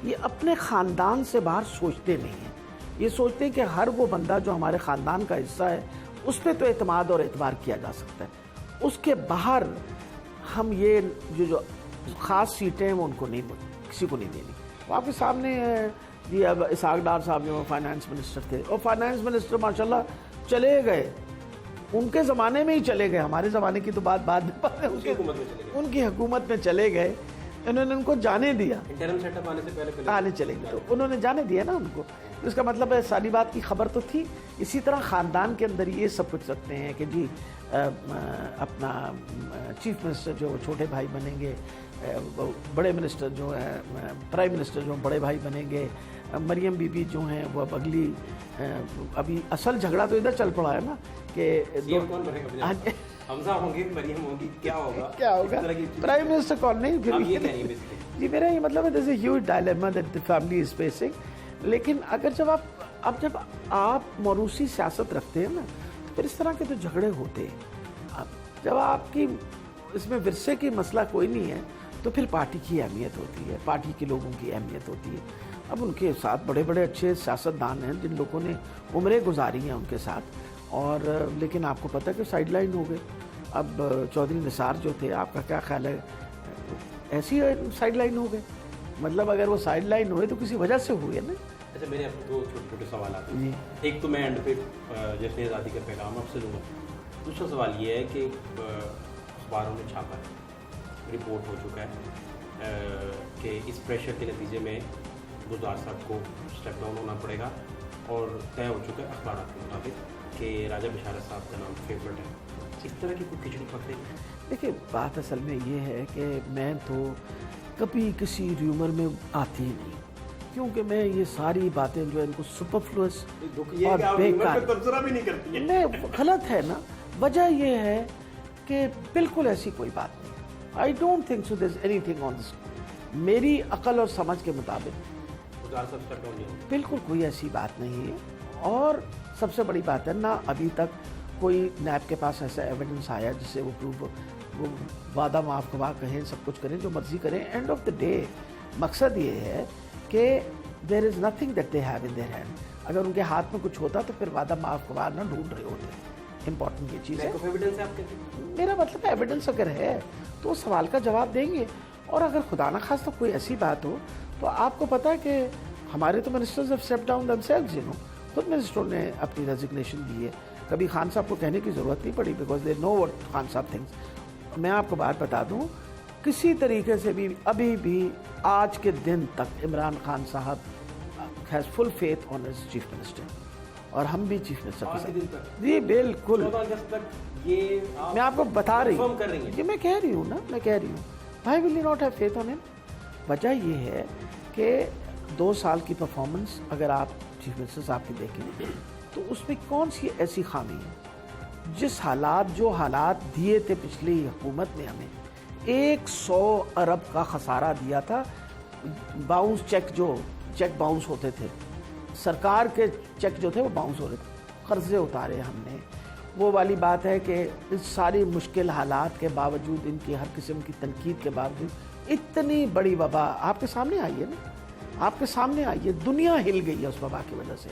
S2: ये अपने ख़ानदान से बाहर सोचते नहीं हैं। ये सोचते हैं कि हर वो बंदा जो हमारे ख़ानदान का हिस्सा है उस पर तो एतमाद और एतबार किया जा सकता है, उसके बाहर हम ये जो ख़ास सीटें हैं वो उनको नहीं, किसी को नहीं देनी। वो आपके सामने जी, अब इसहाक डार साहब जो फाइनेंस मिनिस्टर थे, और फाइनेंस मिनिस्टर माशाल्लाह चले गए, उनके ज़माने में ही चले गए, हमारे ज़माने की तो बात है, उनकी हुकूमत में चले गए, इन्होंने उनको जाने दिया,
S1: इंटरम सेटअप आने से पहले
S2: आने चले गए, तो उन्होंने जाने दिया ना उनको। इसका मतलब है सारी बात की खबर तो थी। इसी तरह ख़ानदान के अंदर ये सब कुछ रखते हैं कि जी अपना चीफ मिनिस्टर जो छोटे भाई बनेंगे, बड़े मिनिस्टर जो है, प्राइम मिनिस्टर जो बड़े भाई बनेंगे, मरियम बीबी जो हैं वो अब अगली, अभी असल झगड़ा तो इधर चल पड़ा है ना कि
S1: कौन बनेगा? हमजा होंगे, मरियम होगी, क्या होगा
S2: प्राइम मिनिस्टर कौन नहीं। फिर
S1: ये क्या है
S2: जी, मेरा ये मतलब है this is huge dilemma that the family is facing. लेकिन अगर जब आप मौरूसी सियासत रखते हैं ना, तो फिर इस तरह के तो झगड़े होते हैं। जब आपकी इसमें विरसे की मसला कोई नहीं है तो फिर पार्टी की अहमियत होती है, पार्टी के लोगों की अहमियत होती है। अब उनके साथ बड़े बड़े अच्छे सियासतदान हैं जिन लोगों ने उम्रें गुजारी हैं उनके साथ, और लेकिन आपको पता है कि साइड लाइन हो गए। अब चौधरी निसार जो थे, आपका क्या ख्याल है, ऐसी साइड लाइन हो गए? मतलब अगर वो साइड लाइन हुए तो किसी वजह से हुए ना।
S1: अच्छा, मेरे आपको दो छोटे छोटे सवाल आते हैं
S2: जी।
S1: एक तो मैं एंड पे जश्न आज़ादी का पैगाम आपसे लूँगा। दूसरा सवाल ये है कि अखबारों ने छापा है, रिपोर्ट हो चुका है कि इस प्रेशर के नतीजे में गुलजार साहब को स्टेप डाउन होना पड़ेगा, और तय हो चुका है अखबार के मुताबिक कि राजा बशारत साहब का नाम फेवरेट है। इस तरह की कोई खिचड़ी पक रही है?
S2: دیکھیے بات اصل میں یہ ہے کہ میں تو کبھی کسی ریومر میں آتی ہی نہیں، کیونکہ میں یہ ساری باتیں جو ہے ان کو سپرفلوس اور بیکار
S1: بھی نہیں کرتی ہیں.
S2: میں غلط ہے نا. وجہ یہ ہے کہ بالکل ایسی کوئی بات نہیں. I don't think so there is anything on this. میری عقل اور سمجھ کے مطابق بالکل کوئی ایسی بات نہیں ہے. اور سب سے بڑی بات ہے نہ ابھی تک کوئی نیب کے پاس ایسا ایویڈنس آیا جس سے وہ وعدہ معاف گواہ کہیں، سب کچھ کریں، جو مرضی کریں. اینڈ آف دا ڈے مقصد یہ ہے کہ there is nothing that they have in their hand. اگر ان کے ہاتھ میں کچھ ہوتا تو پھر وعدہ معاف گواہ نہ ڈھونڈ رہے ہوتے. امپورٹنٹ یہ چیز ہے. میرا مطلب ہے ایویڈنس اگر ہے تو اس سوال کا جواب دیں گے. اور اگر خدا نخواستہ کوئی ایسی بات ہو تو آپ کو پتا ہے کہ ہمارے تو منسٹرز ہیو اسٹیپ ڈاؤن دمسیلوز، خود منسٹروں نے اپنی ریزگنیشن دی ہے. کبھی خان صاحب کو کہنے کی ضرورت نہیں پڑی because they know what Khan sahib things. میں آپ کو بات بتا دوں، کسی طریقے سے بھی ابھی بھی آج کے دن تک Imran Khan sahib has full faith on his chief minister, اور ہم بھی چیف منسٹر کے ساتھ. جی بالکل. میں آپ کو بتا رہی ہوں، یہ میں کہہ رہی ہوں نا، میں کہہ رہی ہوں why will you not have faith on him. وجہ یہ ہے کہ 2 سال کی پرفارمنس اگر آپ چیف منسٹر صاحب کی دیکھیں تو اس میں کون سی ایسی خامی ہے. جس جو حالات دیے تھے پچھلی حکومت نے ہمیں 100 ارب کا خسارہ دیا تھا. باؤنس چیک باؤنس ہوتے تھے، سرکار کے چیک جو تھے وہ باؤنس ہو رہے تھے. قرضے اتارے ہم نے. وہ والی بات ہے کہ اس ساری مشکل حالات کے باوجود، ان کی ہر قسم کی تنقید کے باوجود، اتنی بڑی وبا آپ کے سامنے آئی ہے نا، آپ کے سامنے آئی ہے. دنیا ہل گئی ہے اس وبا کی وجہ سے.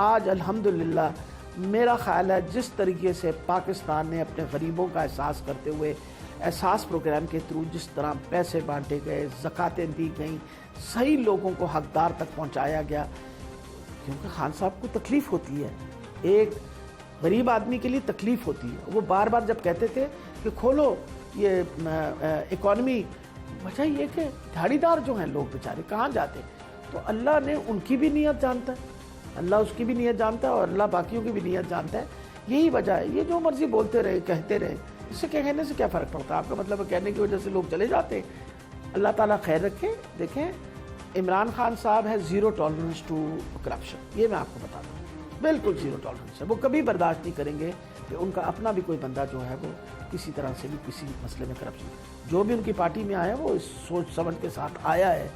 S2: آج الحمدللہ میرا خیال ہے جس طریقے سے پاکستان نے اپنے غریبوں کا احساس کرتے ہوئے احساس پروگرام کے تھرو جس طرح پیسے بانٹے گئے، زکاتیں دی گئیں، صحیح لوگوں کو حقدار تک پہنچایا گیا. کیونکہ خان صاحب کو تکلیف ہوتی ہے، ایک غریب آدمی کے لیے تکلیف ہوتی ہے. وہ بار بار جب کہتے تھے کہ کھولو یہ اکانومی، وجہ یہ کہ دھاڑی دار جو ہیں لوگ بیچارے کہاں جاتے. تو اللہ نے ان کی بھی نیت جانتا ہے، اللہ اس کی بھی نیت جانتا ہے، اور اللہ باقیوں کی بھی نیت جانتا ہے. یہی وجہ ہے. یہ جو مرضی بولتے رہے، کہتے رہے، اس سے کہنے سے کیا فرق پڑتا ہے. آپ کا مطلب کہنے کی وجہ سے لوگ چلے جاتے. اللہ تعالیٰ خیر رکھے. دیکھیں عمران خان صاحب ہے زیرو ٹالرنس ٹو کرپشن. یہ میں آپ کو بتا دوں بالکل زیرو ٹالرنس ہے. وہ کبھی برداشت نہیں کریں گے کہ ان کا اپنا بھی کوئی بندہ جو ہے وہ کسی طرح سے بھی کسی مسئلے میں کرپشن. جو بھی ان کی پارٹی میں آیا وہ اس سوچ سمجھ کے ساتھ آیا ہے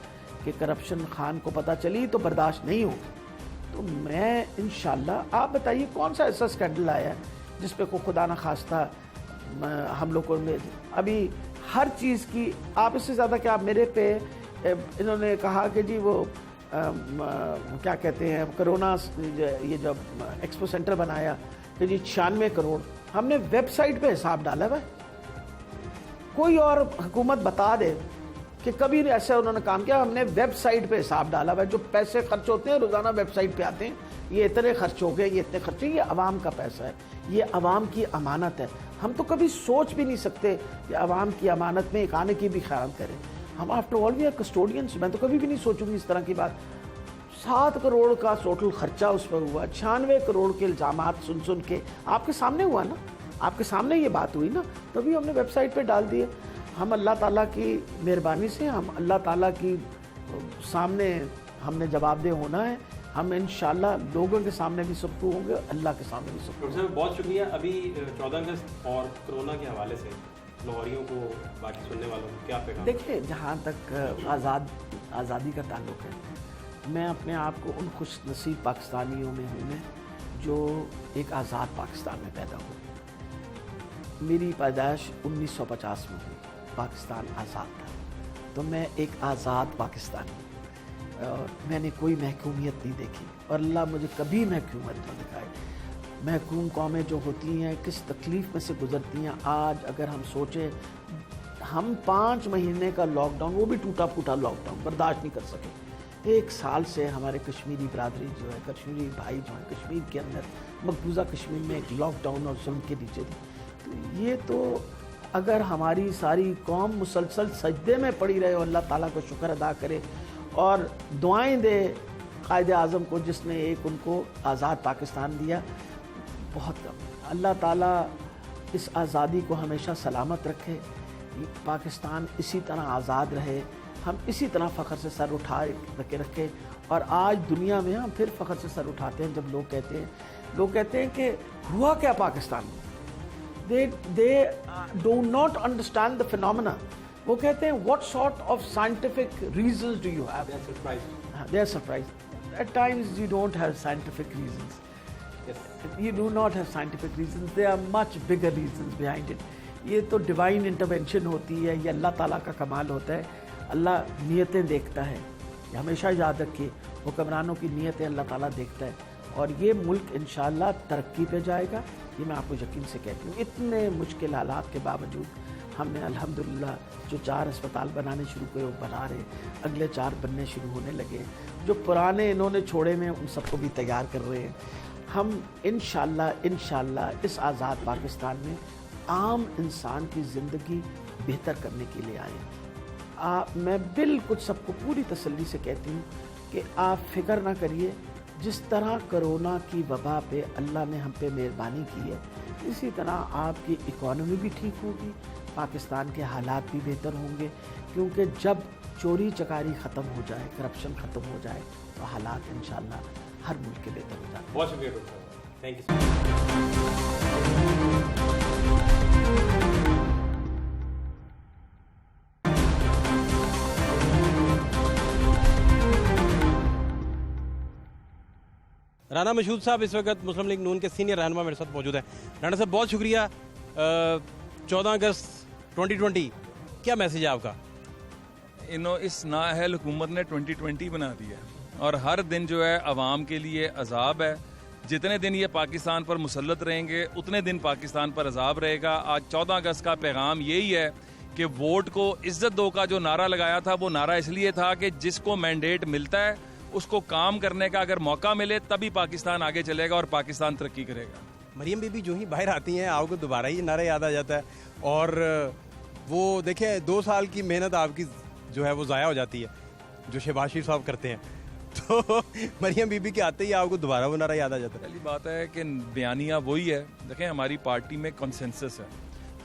S2: کہ کرپشن خان کو پتہ چلی تو برداشت نہیں ہوگی. تو میں انشاءاللہ، آپ بتائیے کون سا ایسا اسکینڈل آیا ہے جس پہ کوئی خدا نخواستہ ہم لوگوں نے ابھی ہر چیز کی، آپ اس سے زیادہ کہ آپ میرے پہ انہوں نے کہا کہ جی وہ کیا کہتے ہیں کرونا، یہ جب ایکسپو سینٹر بنایا کہ جی 96 کروڑ، ہم نے ویب سائٹ پہ حساب ڈالا ہے. کوئی اور حکومت بتا دے کہ کبھی ایسا انہوں نے کام کیا. ہم نے ویب سائٹ پہ حساب ڈالا ہوا ہے. جو پیسے خرچ ہوتے ہیں روزانہ ویب سائٹ پہ آتے ہیں، یہ اتنے خرچ ہو گئے، یہ اتنے خرچ، یہ عوام کا پیسہ ہے، یہ عوام کی امانت ہے. ہم تو کبھی سوچ بھی نہیں سکتے کہ عوام کی امانت میں ایک آنے کی بھی خیال کریں. ہم آفٹر آل وی آر کسٹوڈینس. میں تو کبھی بھی نہیں سوچوں گی اس طرح کی بات. 7 کروڑ کا ٹوٹل خرچہ اس پر ہوا، 96 کروڑ کے الزامات سن کے آپ کے سامنے ہوا نا، آپ کے سامنے یہ بات ہوئی نا، تبھی ہم نے ویب سائٹ پہ ڈال دیے. ہم اللہ تعالیٰ کی مہربانی سے، ہم اللہ تعالیٰ کی سامنے ہم نے جواب دہ ہونا ہے. ہم انشاءاللہ لوگوں کے سامنے بھی سب ہوں گے، اللہ کے سامنے بھی سب.
S1: ڈاکٹر صاحب بہت شکریہ. ابھی 14 اگست اور کرونا کے حوالے سے لاہوریوں کو، باقی سننے والوں کو کیا پیغام؟
S2: دیکھیں جہاں تک آزادی کا تعلق ہے، میں اپنے آپ کو ان خوش نصیب پاکستانیوں میں ہوں میں جو ایک آزاد پاکستان میں پیدا ہوئے. میری پیدائش 1950 میں ہوئی، پاکستان آزاد تھا، تو میں ایک آزاد پاکستانی. اور میں نے کوئی محکومیت نہیں دیکھی، اور اللہ مجھے کبھی محکومیت نہ دکھائے. محکوم قومیں جو ہوتی ہیں کس تکلیف میں سے گزرتی ہیں. آج اگر ہم سوچیں، ہم 5 مہینے کا لاک ڈاؤن، وہ بھی ٹوٹا پھوٹا لاک ڈاؤن برداشت نہیں کر سکے. 1 سال سے ہمارے کشمیری برادری جو ہے، کشمیری بھائی جو ہیں کشمیر کے اندر، مقبوضہ کشمیر میں ایک لاک ڈاؤن اور ظلم کے نیچے تھی. تو یہ تو اگر ہماری ساری قوم مسلسل سجدے میں پڑی رہے اور اللہ تعالیٰ کو شکر ادا کرے اور دعائیں دے قائد اعظم کو جس نے ایک ان کو آزاد پاکستان دیا، بہت کم. اللہ تعالیٰ इस आज़ादी को हमेशा सलामत रखे, पाकिस्तान इसी तरह आज़ाद रहे, हम इसी तरह फ़ख्र से सर उठा के रखें। और आज दुनिया में हम फिर फ़ख्र से सर उठाते हैं जब लोग कहते हैं कि हुआ क्या पाकिस्तान में, they do not understand the phenomena. वो कहते हैं what sort of scientific reasons do you have?
S1: They are surprised.
S2: They are surprised. At times you don't have scientific reasons.
S1: Yes.
S2: You do not have scientific reasons. There are much bigger reasons behind it. ये तो divine intervention होती है, ये अल्लाह ताला का कमाल होता है। अल्लाह नीयतें देखता है, ये हमेशा याद रखिए, हुक्मरानों की नीयतें अल्लाह ताला देखता है। और ये मुल्क इंशाअल्लाह तरक्की पे जाएगा, ये मैं आपको यकीन से कहती हूँ। इतने मुश्किल हालात के बावजूद हमने अल्हम्दुलिल्लाह जो 4 अस्पताल बनाने शुरू किए वो बना रहे, अगले 4 बनने शुरू होने लगे, जो पुराने इन्होंने छोड़े में उन सबको भी तैयार कर रहे हैं। हम इंशाअल्लाह इस आज़ाद पाकिस्तान में आम इंसान की ज़िंदगी बेहतर करने के लिए आए। मैं बिल्कुल सबको पूरी तसल्ली से कहती हूँ कि आप फ़िक्र ना करिए, जिस तरह कोरोना की वबा पे अल्लाह ने हम पे मेहरबानी की है, इसी तरह आपकी इकॉनमी भी ठीक होगी, पाकिस्तान के हालात भी बेहतर होंगे। क्योंकि जब चोरी चकारी ख़त्म हो जाए, करप्शन ख़त्म हो जाए, तो हालात इंशाअल्लाह हर मुल्क के बेहतर हो जाए।
S1: बहुत शुक्रिया डॉक्टर साहब, thank you so much. Rana Mashhood साहब इस वक्त मुस्लिम लीग नून के सीनियर रहनुमा मेरे साथ मौजूद हैं। राना साहब बहुत शुक्रिया। 14 अगस्त 2020 क्या मैसेज है आपका?
S3: इस नाअहल हुकूमत ने 2020 बना दिया और हर दिन जो है अवाम के लिए अजाब है। जितने दिन ये पाकिस्तान पर मुसल्लत रहेंगे उतने दिन पाकिस्तान पर अजाब रहेगा। आज 14 अगस्त का पैगाम यही है कि वोट को इज्जत दो का जो नारा लगाया था, वो नारा इसलिए था कि जिसको मैंडेट मिलता है उसको काम करने का अगर मौका मिले तभी पाकिस्तान आगे चलेगा और पाकिस्तान तरक्की करेगा।
S1: मरियम बीबी जो ही बाहर आती हैं आपको दोबारा ही नारा याद आ जाता है, और वो देखिए 2 साल की मेहनत आपकी जो है वो ज़ाया हो जाती है, जो शहबाज शरीफ साहब करते हैं। तो मरियम बीबी के आते ही आपको दोबारा वो नारा याद आ जाता है।
S3: पहली बात है कि बयानिया वही है। देखें, हमारी पार्टी में कंसेंसस है,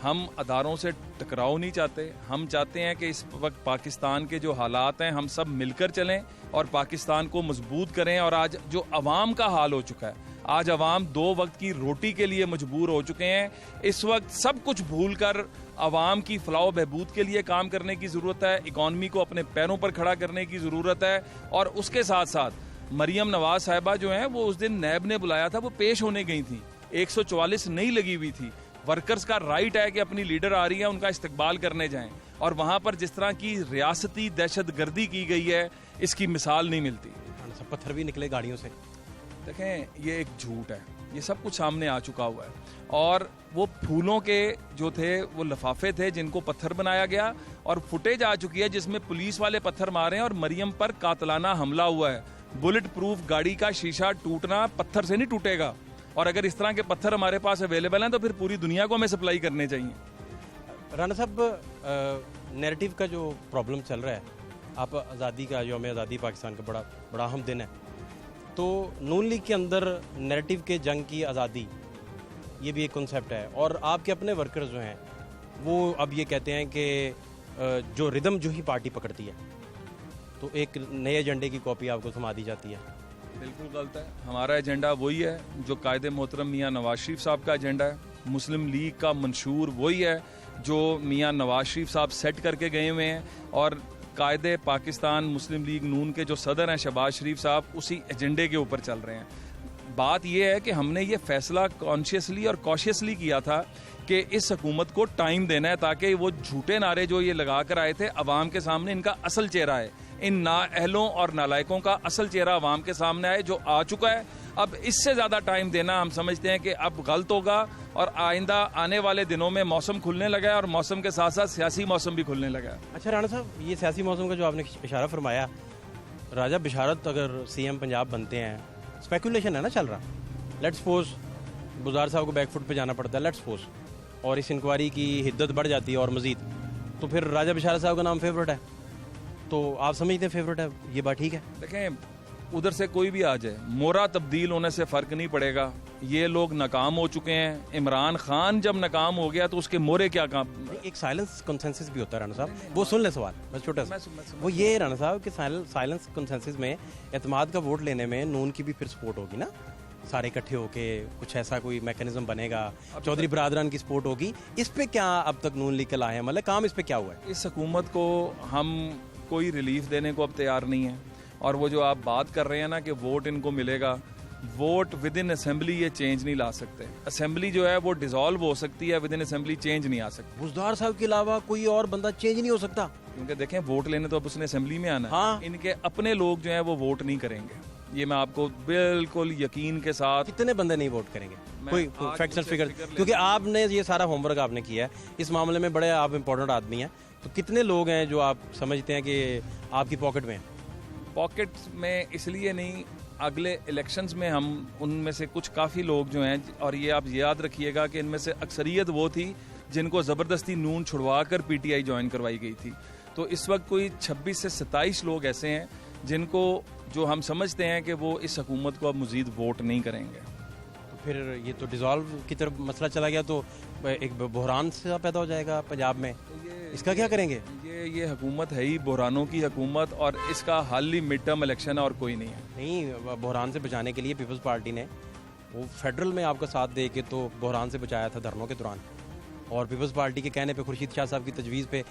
S3: हम अदारों से टकराव नहीं चाहते। हम चाहते हैं कि इस वक्त पाकिस्तान के जो हालात हैं हम सब मिलकर चलें और पाकिस्तान को मजबूत करें। और आज जो अवाम का हाल हो चुका है, आज अवाम 2 वक्त की रोटी के लिए मजबूर हो चुके हैं। इस वक्त सब कुछ भूल कर अवाम की फलाह बहबूद के लिए काम करने की ज़रूरत है, इकॉनमी को अपने पैरों पर खड़ा करने की ज़रूरत है। और उसके साथ साथ मरियम नवाज साहिबा जो हैं वो उस दिन नैब ने बुलाया था, वो पेश होने गई थी, 144 नहीं लगी हुई थी। वर्कर्स का राइट है कि अपनी लीडर आ रही है उनका इस्तकबाल करने जाएं, और वहाँ पर जिस तरह की रियासती दहशतगर्दी की गई है इसकी मिसाल नहीं मिलती।
S1: सब पत्थर भी निकले गाड़ियों से।
S3: देखें, ये एक झूठ है, ये सब कुछ सामने आ चुका हुआ है। और वो फूलों के जो थे वो लिफाफे थे जिनको पत्थर बनाया गया, और फुटेज आ चुकी है जिसमें पुलिस वाले पत्थर मारे हैं और मरियम पर कातलाना हमला हुआ है। बुलेट प्रूफ गाड़ी का शीशा टूटना पत्थर से नहीं टूटेगा, और अगर इस तरह के पत्थर हमारे पास अवेलेबल हैं तो फिर पूरी दुनिया को हमें सप्लाई करने चाहिए।
S1: राना साहब, नैरेटिव का जो प्रॉब्लम चल रहा है, आप आज़ादी का यौम आज़ादी पाकिस्तान का बड़ा अहम दिन है, तो नून लीग के अंदर नैरेटिव के जंग की आज़ादी ये भी एक कॉन्सेप्ट है, और आपके अपने वर्कर्स जो हैं वो अब ये कहते हैं कि जो रिदम जो ही पार्टी पकड़ती है तो एक नए एजेंडे की कॉपी आपको थमा दी जाती है।
S3: बिल्कुल गलत है। हमारा एजेंडा वही है जो कायदे मोहतरम मियाँ नवाज शरीफ साहब का एजेंडा है। मुस्लिम लीग का मंशूर वही है जो मियाँ नवाज शरीफ साहब सेट करके गए हुए हैं, और कायदे पाकिस्तान मुस्लिम लीग नून के जो सदर हैं शहबाज शरीफ साहब उसी एजेंडे के ऊपर चल रहे हैं। बात यह है कि हमने ये फैसला कॉन्शियसली और कॉशियसली किया था कि इस हुकूमत को टाइम देना है ताकि वो झूठे नारे जो ये लगा कर आए थे अवाम के सामने इनका असल चेहरा है, इन नाअहलों और नालायकों का असल चेहरा अवाम के सामने आए, जो आ चुका है। अब इससे ज़्यादा टाइम देना हम समझते हैं कि अब गलत होगा, और आइंदा आने वाले दिनों में मौसम खुलने लगा है और मौसम के साथ साथ सियासी मौसम भी खुलने लगा है।
S1: अच्छा राणा साहब, ये सियासी मौसम का जो आपने इशारा फरमाया, राजा बिशारत अगर CM पंजाब बनते हैं, स्पेकुलेशन है ना चल रहा, लेट्स सपोज गुजार साहब को बैकफुट पे जाना पड़ता है, लेट्स सपोज, और इस इंक्वायरी की हिद्दत बढ़ जाती है और मज़ीद, तो फिर राजा बिशारत साहब का नाम फेवरेट है, तो आप समझते हैं फेवरेट है, ये बात ठीक है?
S3: देखें, उधर से कोई भी आ जाए, मोरा तब्दील होने से फ़र्क नहीं पड़ेगा। ये लोग नाकाम हो चुके हैं। इमरान खान जब नाकाम हो गया तो उसके मोरे क्या काम।
S4: एक साइलेंस कंसेंसस भी होता है राणा साहब, वो सुन ले सवाल बस छोटा सा। वो ये राणा साहब कि साइलेंस कंसेंसस में एतमाद का वोट लेने में नून की भी फिर सपोर्ट होगी ना, सारे इकट्ठे होके कुछ ऐसा कोई मैकेनिज्म बनेगा, चौधरी बरादरान की सपोर्ट होगी। इस पे क्या अब तक नून लीग के लाए हैं, मतलब काम इस पे क्या हुआ है?
S3: इस हुकूमत को हम कोई रिलीफ देने को अब तैयार नहीं है। और वो जो आप बात कर रहे हैं ना कि वोट इनको मिलेगा, वोट विद इन असेंबली ये चेंज नहीं ला सकते। असेंबली जो है वो डिसॉल्व हो सकती है, विद इन असेंबली चेंज नहीं आ सकती।
S4: बुजदार साहब के अलावा कोई और बंदा चेंज नहीं हो सकता,
S3: क्योंकि देखें वोट लेने तो अब उसने असेंबली में आना है।
S4: हाँ।
S3: इनके अपने लोग जो हैं वो वोट नहीं करेंगे, ये मैं आपको बिल्कुल यकीन के साथ।
S4: कितने बंदे नहीं वोट करेंगे, कोई
S3: आज
S4: फैक्ट्स एंड
S3: मुझसे
S4: फिगर?
S3: फिगर
S4: क्योंकि आपने ये सारा होमवर्क आपने किया है इस मामले में, बड़े आप इंपॉर्टेंट आदमी हैं, तो कितने लोग हैं जो आप समझते हैं कि आपकी पॉकेट में हैं?
S3: पॉकेट में इसलिए नहीं, अगले इलेक्शंस में हम उनमें से कुछ काफ़ी लोग जो हैं, और ये आप याद रखिएगा कि इनमें से अक्सरियत वो थी जिनको ज़बरदस्ती नून छुड़वा कर पीटीआई ज्वाइन करवाई गई थी। तो इस वक्त कोई 26 से 27 लोग ऐसे हैं जिनको जो हम समझते हैं कि वो इस हुकूमत को अब मज़ीद वोट नहीं करेंगे।
S4: तो फिर ये तो डिसॉल्व की तरफ मसला चला गया, तो एक बहरान सा पैदा हो जाएगा पंजाब में, इसका क्या करेंगे?
S3: ये हुकूमत है ही बहरानों की हुकूमत, और इसका हल ही मिड टर्म इलेक्शन है और कोई नहीं है।
S4: नहीं, बहरान से बचाने के लिए पीपल्स पार्टी ने वो फेडरल में आपका साथ दे के तो बहरान से बचाया था धरनों के दौरान, और पीपल्स पार्टी के कहने पे खुर्शीद शाह साहब की तजवीज़ पे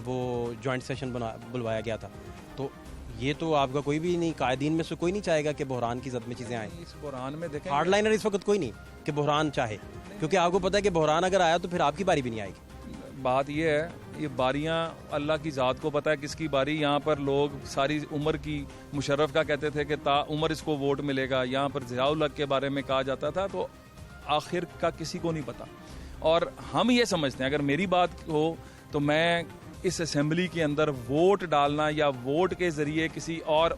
S4: वो जॉइंट सेशन बुलवाया गया था। तो ये तो आपका कोई भी नहीं, कायदीन में से कोई नहीं चाहेगा कि बहरान की जद में चीज़ें आएँ।
S3: इस बहरान में देखें,
S4: हार्ड लाइनर इस वक्त कोई नहीं कि बहरान चाहे, क्योंकि आपको पता है कि बहरान अगर आया तो फिर आपकी बारी भी नहीं आएगी।
S3: बात ये है, ये बारियां अल्लाह की ज़ात को पता है किसकी बारी। यहाँ पर लोग सारी उम्र की मुशर्रफ का कहते थे कि ता उम्र इसको वोट मिलेगा, यहाँ पर ज़ियाउल हक के बारे में कहा जाता था, तो आखिर का किसी को नहीं पता। और हम ये समझते हैं, अगर मेरी बात हो तो मैं इस असेंबली के अंदर वोट डालना या वोट के ज़रिए किसी और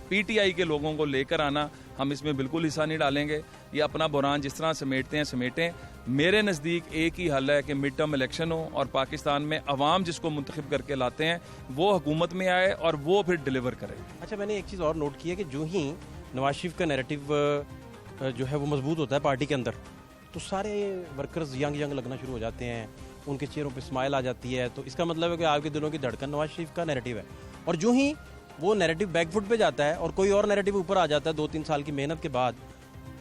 S3: पीटीआई के लोगों को लेकर आना, हम इसमें बिल्कुल हिस्सा नहीं डालेंगे। ये अपना बुरान जिस तरह समेटते हैं समेटें। मेरे नज़दीक एक ही हल है कि मिड टर्म इलेक्शन हो और पाकिस्तान में अवाम जिसको मुंतखब करके लाते हैं वो हुकूमत में आए और वो फिर डिलीवर करे।
S4: अच्छा, मैंने एक चीज़ और नोट की है कि जो ही नवाज शरीफ का नैरेटिव जो है वो मजबूत होता है पार्टी के अंदर, तो सारे वर्कर्स यंग लगना शुरू हो जाते हैं, उनके चेहरों पे स्माइल आ जाती है। तो इसका मतलब है कि आपके दिलों की धड़कन नवाज शरीफ का नैरेटिव है, और जो ही वो नैरेटिव बैकफुट पे जाता है और कोई और नैरेटिव ऊपर आ जाता है 2-3 साल की मेहनत के बाद,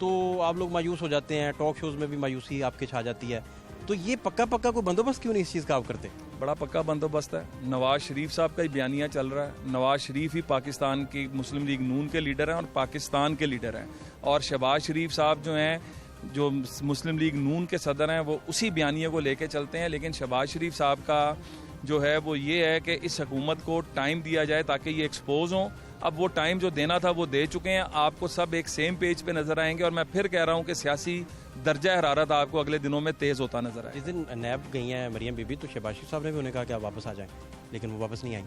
S4: तो आप लोग मायूस हो जाते हैं। टॉक शोज़ में भी मायूसी आपके छा जाती है। तो ये पक्का कोई बंदोबस्त क्यों नहीं इस चीज़ का आप करते?
S3: बड़ा पक्का बंदोबस्त है। नवाज शरीफ साहब का ही बयानिया चल रहा है। नवाज शरीफ ही पाकिस्तान की मुस्लिम लीग नून के लीडर हैं और पाकिस्तान के लीडर हैं, और शहबाज शरीफ साहब जो हैं, जो मुस्लिम लीग नून के सदर हैं, वो उसी बयानिए को लेके चलते हैं। लेकिन शहबाज शरीफ साहब का जो है वो ये है कि इस हुकूमत को टाइम दिया जाए ताकि ये एक्सपोज हों। अब वो टाइम जो देना था वो दे चुके हैं। आपको सब एक सेम पेज पे नजर आएंगे, और मैं फिर कह रहा हूँ कि सियासी दर्जा हरारत आपको अगले दिनों में तेज होता नजर आए।
S4: जिस दिन नैब गई हैं मरियम बीबी, तो शहबाज शरीफ साहब ने भी उन्हें कहा कि आप वापस आ जाएं, लेकिन वो वापस नहीं आई।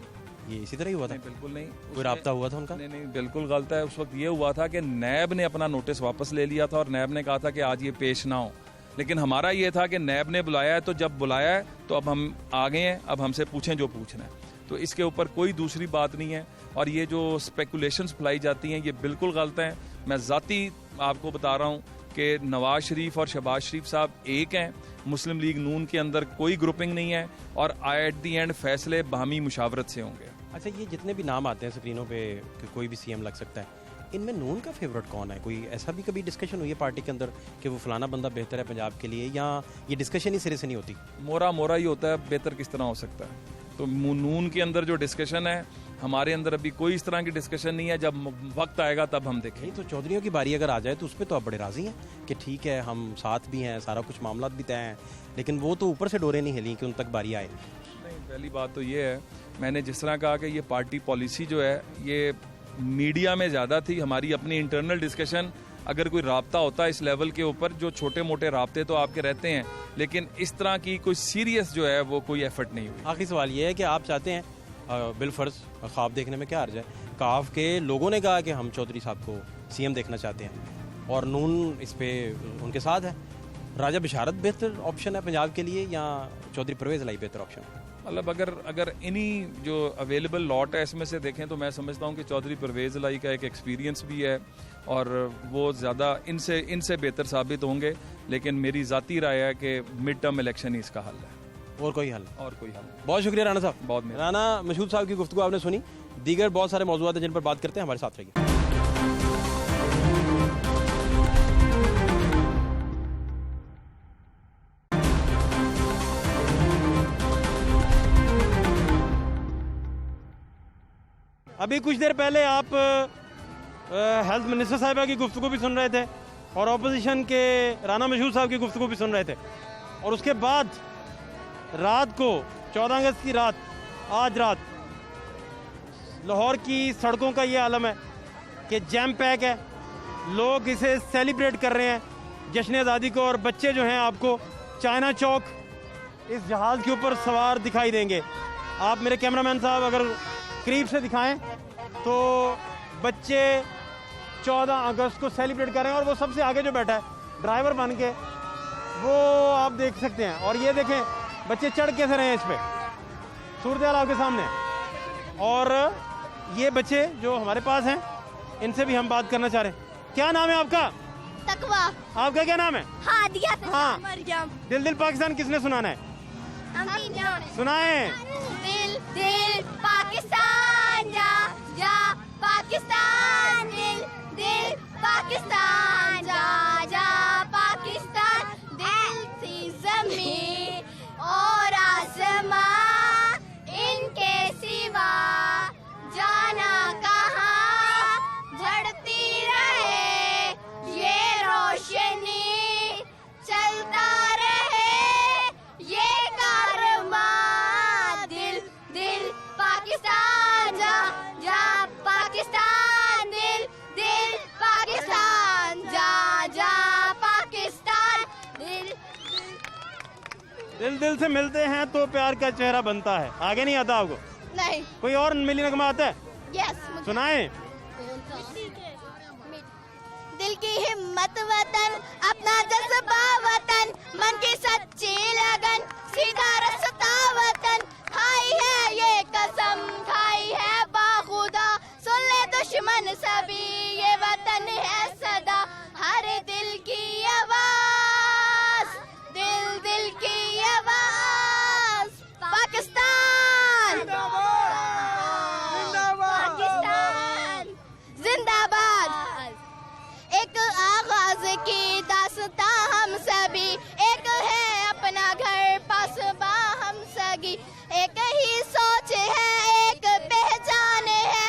S4: ये इसी तरह ही हुआ था?
S3: बिल्कुल नहीं,
S4: कोई राब्ता हुआ था उनका?
S3: नहीं, बिल्कुल गलत है। उस वक्त ये हुआ था कि नैब ने अपना नोटिस वापस ले लिया था और नैब ने कहा था कि आज ये पेश ना हो। लेकिन हमारा ये था कि नैब ने बुलाया है, तो जब बुलाया है तो अब हम आ गए हैं, अब हमसे पूछें जो पूछना है। तो इसके ऊपर कोई दूसरी बात नहीं है। और ये जो स्पेकुलेशंस फैलाई जाती हैं ये बिल्कुल गलत हैं। मैं ज़ाती आपको बता रहा हूँ कि नवाज शरीफ और शहबाज शरीफ साहब एक हैं। मुस्लिम लीग नून के अंदर कोई ग्रुपिंग नहीं है, और एट दी एंड फैसले बाहमी मुशावरत से होंगे।
S4: अच्छा, ये जितने भी नाम आते हैं स्क्रीनों पे कि कोई भी सीएम लग सकता है, इनमें नून का फेवरेट कौन है? कोई ऐसा भी कभी डिस्कशन हुई है पार्टी के अंदर कि वो फलाना बंदा बेहतर है पंजाब के लिए, या ये डिस्कशन ही सिरे से नहीं होती?
S3: मोरा ही होता है, बेहतर किस तरह हो सकता है? तो नून के अंदर जो डिस्कशन है, हमारे अंदर अभी कोई इस तरह की डिस्कशन नहीं है। जब वक्त आएगा तब हम देखेंगे।
S4: नहीं, तो चौधरियों की बारी अगर आ जाए तो उस पर तो आप बड़े राजी हैं कि ठीक है हम साथ भी हैं, सारा कुछ मामला भी तय हैं, लेकिन वो तो ऊपर से डोरे नहीं हिली कि उन तक बारी आए।
S3: नहीं, पहली बात तो ये है, मैंने जिस तरह कहा कि ये पार्टी पॉलिसी जो है ये मीडिया में ज़्यादा थी। हमारी अपनी इंटरनल डिस्कशन, अगर कोई राब्ता होता इस लेवल के ऊपर, जो छोटे मोटे राब्ते तो आपके रहते हैं, लेकिन इस तरह की कोई सीरियस जो है वो कोई एफर्ट नहीं हुई।
S4: आखिरी सवाल ये है कि आप चाहते हैं, बिलफर्ज ख्वाब देखने में क्या अर्ज है, काफ के लोगों ने कहा कि हम चौधरी साहब को सीएम देखना चाहते हैं और नून इस पे उनके साथ है, राजा बिशारत बेहतर ऑप्शन है पंजाब के लिए या चौधरी परवेज़ लाई बेहतर ऑप्शन है?
S3: مطلب اگر انہی جو اویلیبل لاٹ ہے اس میں سے دیکھیں تو میں سمجھتا ہوں کہ چودھری پرویز الہی کا ایک ایکسپیرینس بھی ہے اور وہ زیادہ ان سے بہتر ثابت ہوں گے، لیکن میری ذاتی رائے ہے کہ مڈ ٹرم الیکشن ہی اس کا حل ہے،
S4: اور کوئی حل؟
S3: بہت
S4: شکریہ رانا صاحب.
S3: بہت مہربانی.
S4: رانا مشہود صاحب کی گفتگو آپ نے سنی. دیگر بہت سارے موضوعات ہیں جن پر بات کرتے ہیں، ہمارے ساتھ رہیے. ابھی کچھ دیر پہلے آپ ہیلتھ منسٹر صاحبہ کی گفتگو بھی سن رہے تھے اور اپوزیشن کے رانا مشہود صاحب کی گفتگو بھی سن رہے تھے، اور اس کے بعد رات کو 14 اگست کی رات، آج رات لاہور کی سڑکوں کا یہ عالم ہے کہ جیم پیک ہے. لوگ اسے سیلیبریٹ کر رہے ہیں جشن آزادی کو، اور بچے جو ہیں آپ کو چائنا چوک اس جہاز کے اوپر سوار دکھائی دیں گے. آپ میرے کیمرہ مین صاحب اگر قریب سے دکھائیں تو بچے 14 اگست کو سیلیبریٹ کر رہے ہیں، اور وہ سب سے آگے جو بیٹھا ہے ڈرائیور بن کے وہ آپ دیکھ سکتے ہیں. اور یہ دیکھیں بچے چڑھ کیسے رہے ہیں اس پہ، صورتحال آپ کے سامنے. اور یہ بچے جو ہمارے پاس ہیں ان سے بھی ہم بات کرنا چاہ رہے ہیں. کیا نام ہے آپ کا؟
S5: تقویٰ.
S4: آپ کا کیا نام ہے؟
S5: ہادیہ.
S4: ہاں.
S5: مریم.
S4: دل دل پاکستان کس نے سنانا ہے؟ سنائیں.
S5: دل دل پاکستان جا جا پاکستان، دل دل پاکستان جا جا پاکستان، دل سی زمین اور آسمان ان کے سوا جانا کہاں، جھڑتی رہے یہ روشنی، چلتا رہے یہ کارواں، دل دل پاکستان جا جا پاکستان، دل دل پاکستان جا جا پاکستان،
S4: دل دل سے ملتے ہیں تو پیار کا چہرہ بنتا ہے. آگے نہیں آتا آپ کو؟
S5: نہیں.
S4: کوئی اور ملی نغمہ آتا ہے؟
S5: یس.
S4: سنائیں.
S5: دل کی ہمت وطن، اپنا جذبہ وطن، من کی سچی لگن، سیدھا رستہ وطن، کھائی ہے یہ قسم کھائی ہے باخدا، سن لے دشمن سبھی یہ وطن ہے صدا، ہر دل کی آواز، دل دل کی آواز، پاکستان پاکستان زندہ باد. ایک آغاز کی داستاں ہم سبھی، ایک ہے اپنا گھر پاس باہم سگی، ایک ہی سوچ ہے ایک پہچان ہے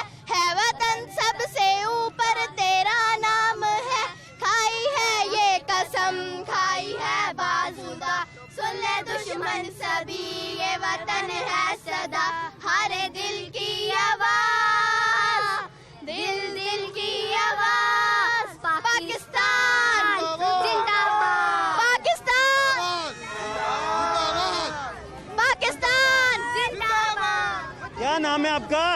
S5: وطن سب سے اوپر تیرا نام ہے، کھائی ہے یہ قسم کھائی ہے بازودا، سن لے دشمن سبھی یہ وطن ہے صدا، ہر دل کی آواز، دل دل کی آواز، پاکستان زندہ باد، پاکستان پاکستان زندہ باد.
S4: کیا نام ہے آپ کا؟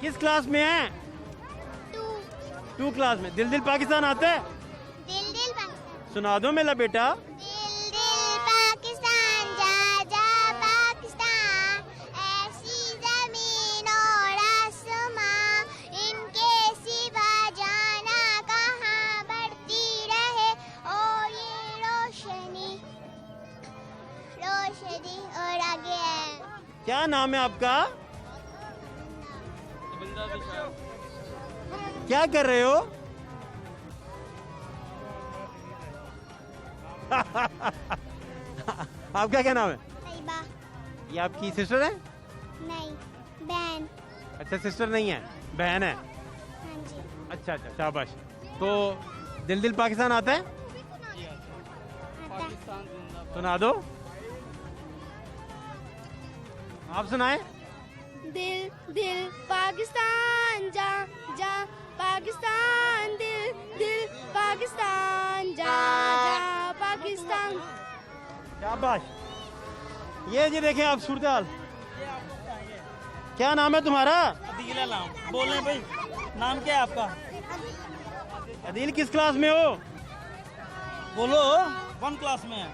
S4: کس کلاس میں ہیں؟ 2 کلاس میں. دل دل پاکستان آتا ہے؟
S5: دل دل پاکستان،
S4: سنا دو میرا بیٹا.
S5: دل دل پاکستان جا جا پاکستان، ایسی زمین اور آسمان ان کے سوا جانا کہاں، بڑھتی رہے اور یہ روشنی روشنی. اور آگے ہے
S4: کیا نام ہے آپ کا؟ کیا کر رہے ہو؟ آپ کا کیا نام ہے؟
S5: طیبہ.
S4: یہ آپ کی سسٹر ہے؟
S5: نہیں، بہن.
S4: اچھا سسٹر نہیں ہے، بہن ہے.
S5: ہاں جی.
S4: اچھا اچھا شاباش. تو دل دل پاکستان آتا ہے؟ سنا دو. آپ سنائیں.
S5: دل دل پاکستان جا جا پاکستان، دل دل پاکستان جا جا پاکستان.
S4: شاباش. یہ جی دیکھیں آپ صورتحال. کیا نام ہے تمہارا؟
S6: عدیل نام. بولیں بھائی نام کیا ہے آپ کا؟
S4: عدیل کس کلاس میں ہو؟
S6: بولو. 1 کلاس میں ہے.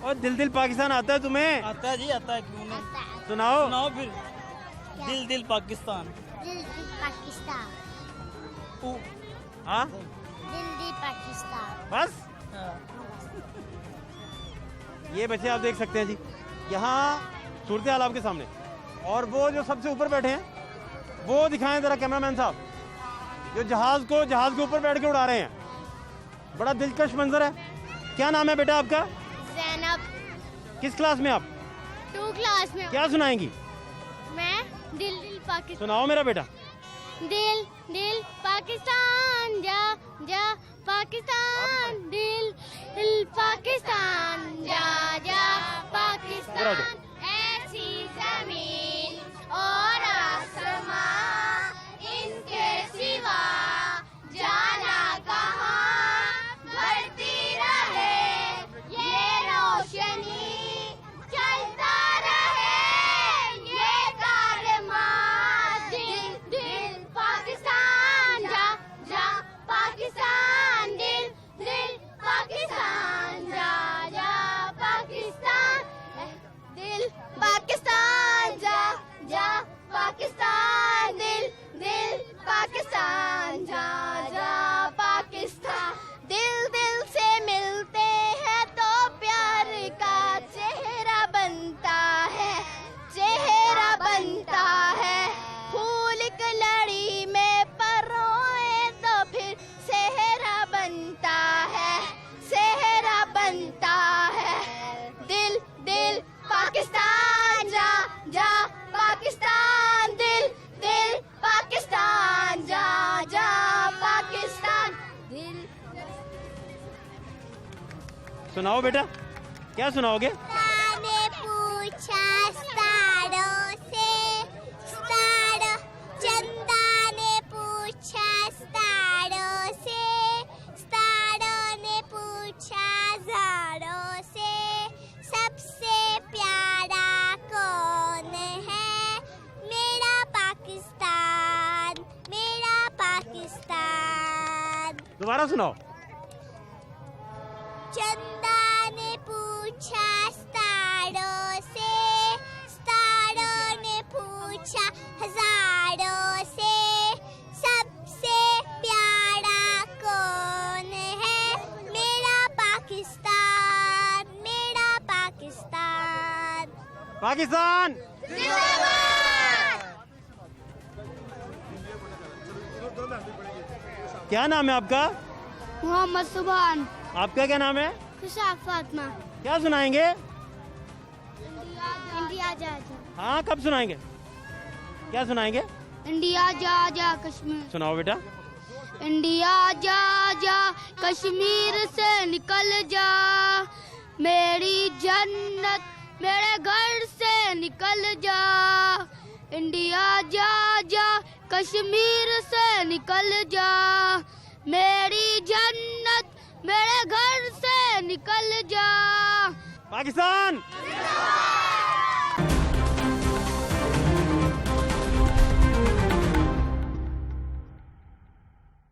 S4: اور دل دل پاکستان آتا ہے تمہیں؟
S6: आता है जी, आता है, क्यों नहीं?
S4: سناؤ.
S6: सुनाओ फिर. दिल दिल पाकिस्तान.
S5: दिल दिल पाकिस्तान,
S4: ہاں
S5: दिल दिल पाकिस्तान.
S4: بس یہ بچے آپ دیکھ سکتے ہیں جی یہاں صورتحال آپ کے سامنے. اور وہ جو سب سے اوپر بیٹھے ہیں وہ دکھائیں ذرا کیمرہ مین صاحب, جو جہاز کے اوپر بیٹھ کے اڑا رہے ہیں. بڑا دلکش منظر ہے. کیا نام ہے بیٹا آپ کا؟
S5: زینب.
S4: کس کلاس میں آپ؟
S5: 2 کلاس میں.
S4: کیا سنائیں گی؟
S5: میں دل دل پاکستان.
S4: سناؤ میرا بیٹا.
S5: دل دل پاکستان جا جا پاکستان, دل دل پاکستان جا جا پاکستان. ایسی زمین اور آسمان ان کے سوا جانا کہاں, بڑھتی رہے یہ روشنی, چلتا رہے یہ کارواں. دل دل پاکستان جا جا پاکستان, دل دل پاکستان جا جا پاکستان. دل پاکستان جا جا پاکستان, دل دل پاکستان جا جا پاکستان. دل دل سے ملتے ہیں تو پیار کا چہرہ بنتا ہے, چہرہ بنتا ہے. پھول کی لڑی میں پروئے تو پھر صحرا بنتا ہے, صحرا بنتا ہے. دل دل پاکستان جا جا پاکستان, دل دل پاکستان جا جا پاکستان. دل
S4: سناؤ بیٹا, کیا سناؤ گے؟
S5: نے پوچھا ستاروں سے, ستاروں, چندا نے پوچھا ستاروں سے, ستاروں نے پوچھا زاروں سے, سب سے پیارا کون ہے, میرا پاکستان, میرا پاکستان.
S4: دوبارہ سناؤ.
S5: چندا نے پوچھا ستاروں سے, ستاروں نے پوچھا ہزاروں سے, سب سے پیارا کون ہے, میرا پاکستان, میرا پاکستان.
S4: پاکستان کیا نام ہے آپ کا؟
S5: محمد سبحان.
S4: آپ کا کیا نام ہے؟
S5: خوشاب فاطمہ.
S4: کیا سنائیں گے؟
S5: انڈیا جا جا,
S4: ہاں کب سنائیں گے؟ کیا سنائیں گے؟
S5: انڈیا جا جا کشمیر.
S4: سناؤ بیٹا.
S5: انڈیا جا جا کشمیر سے نکل جا, میری جنت میرے گھر سے نکل جا. انڈیا جا جا کشمیر سے نکل جا, میری جنت میرے گھر سے نکل جا.
S4: پاکستان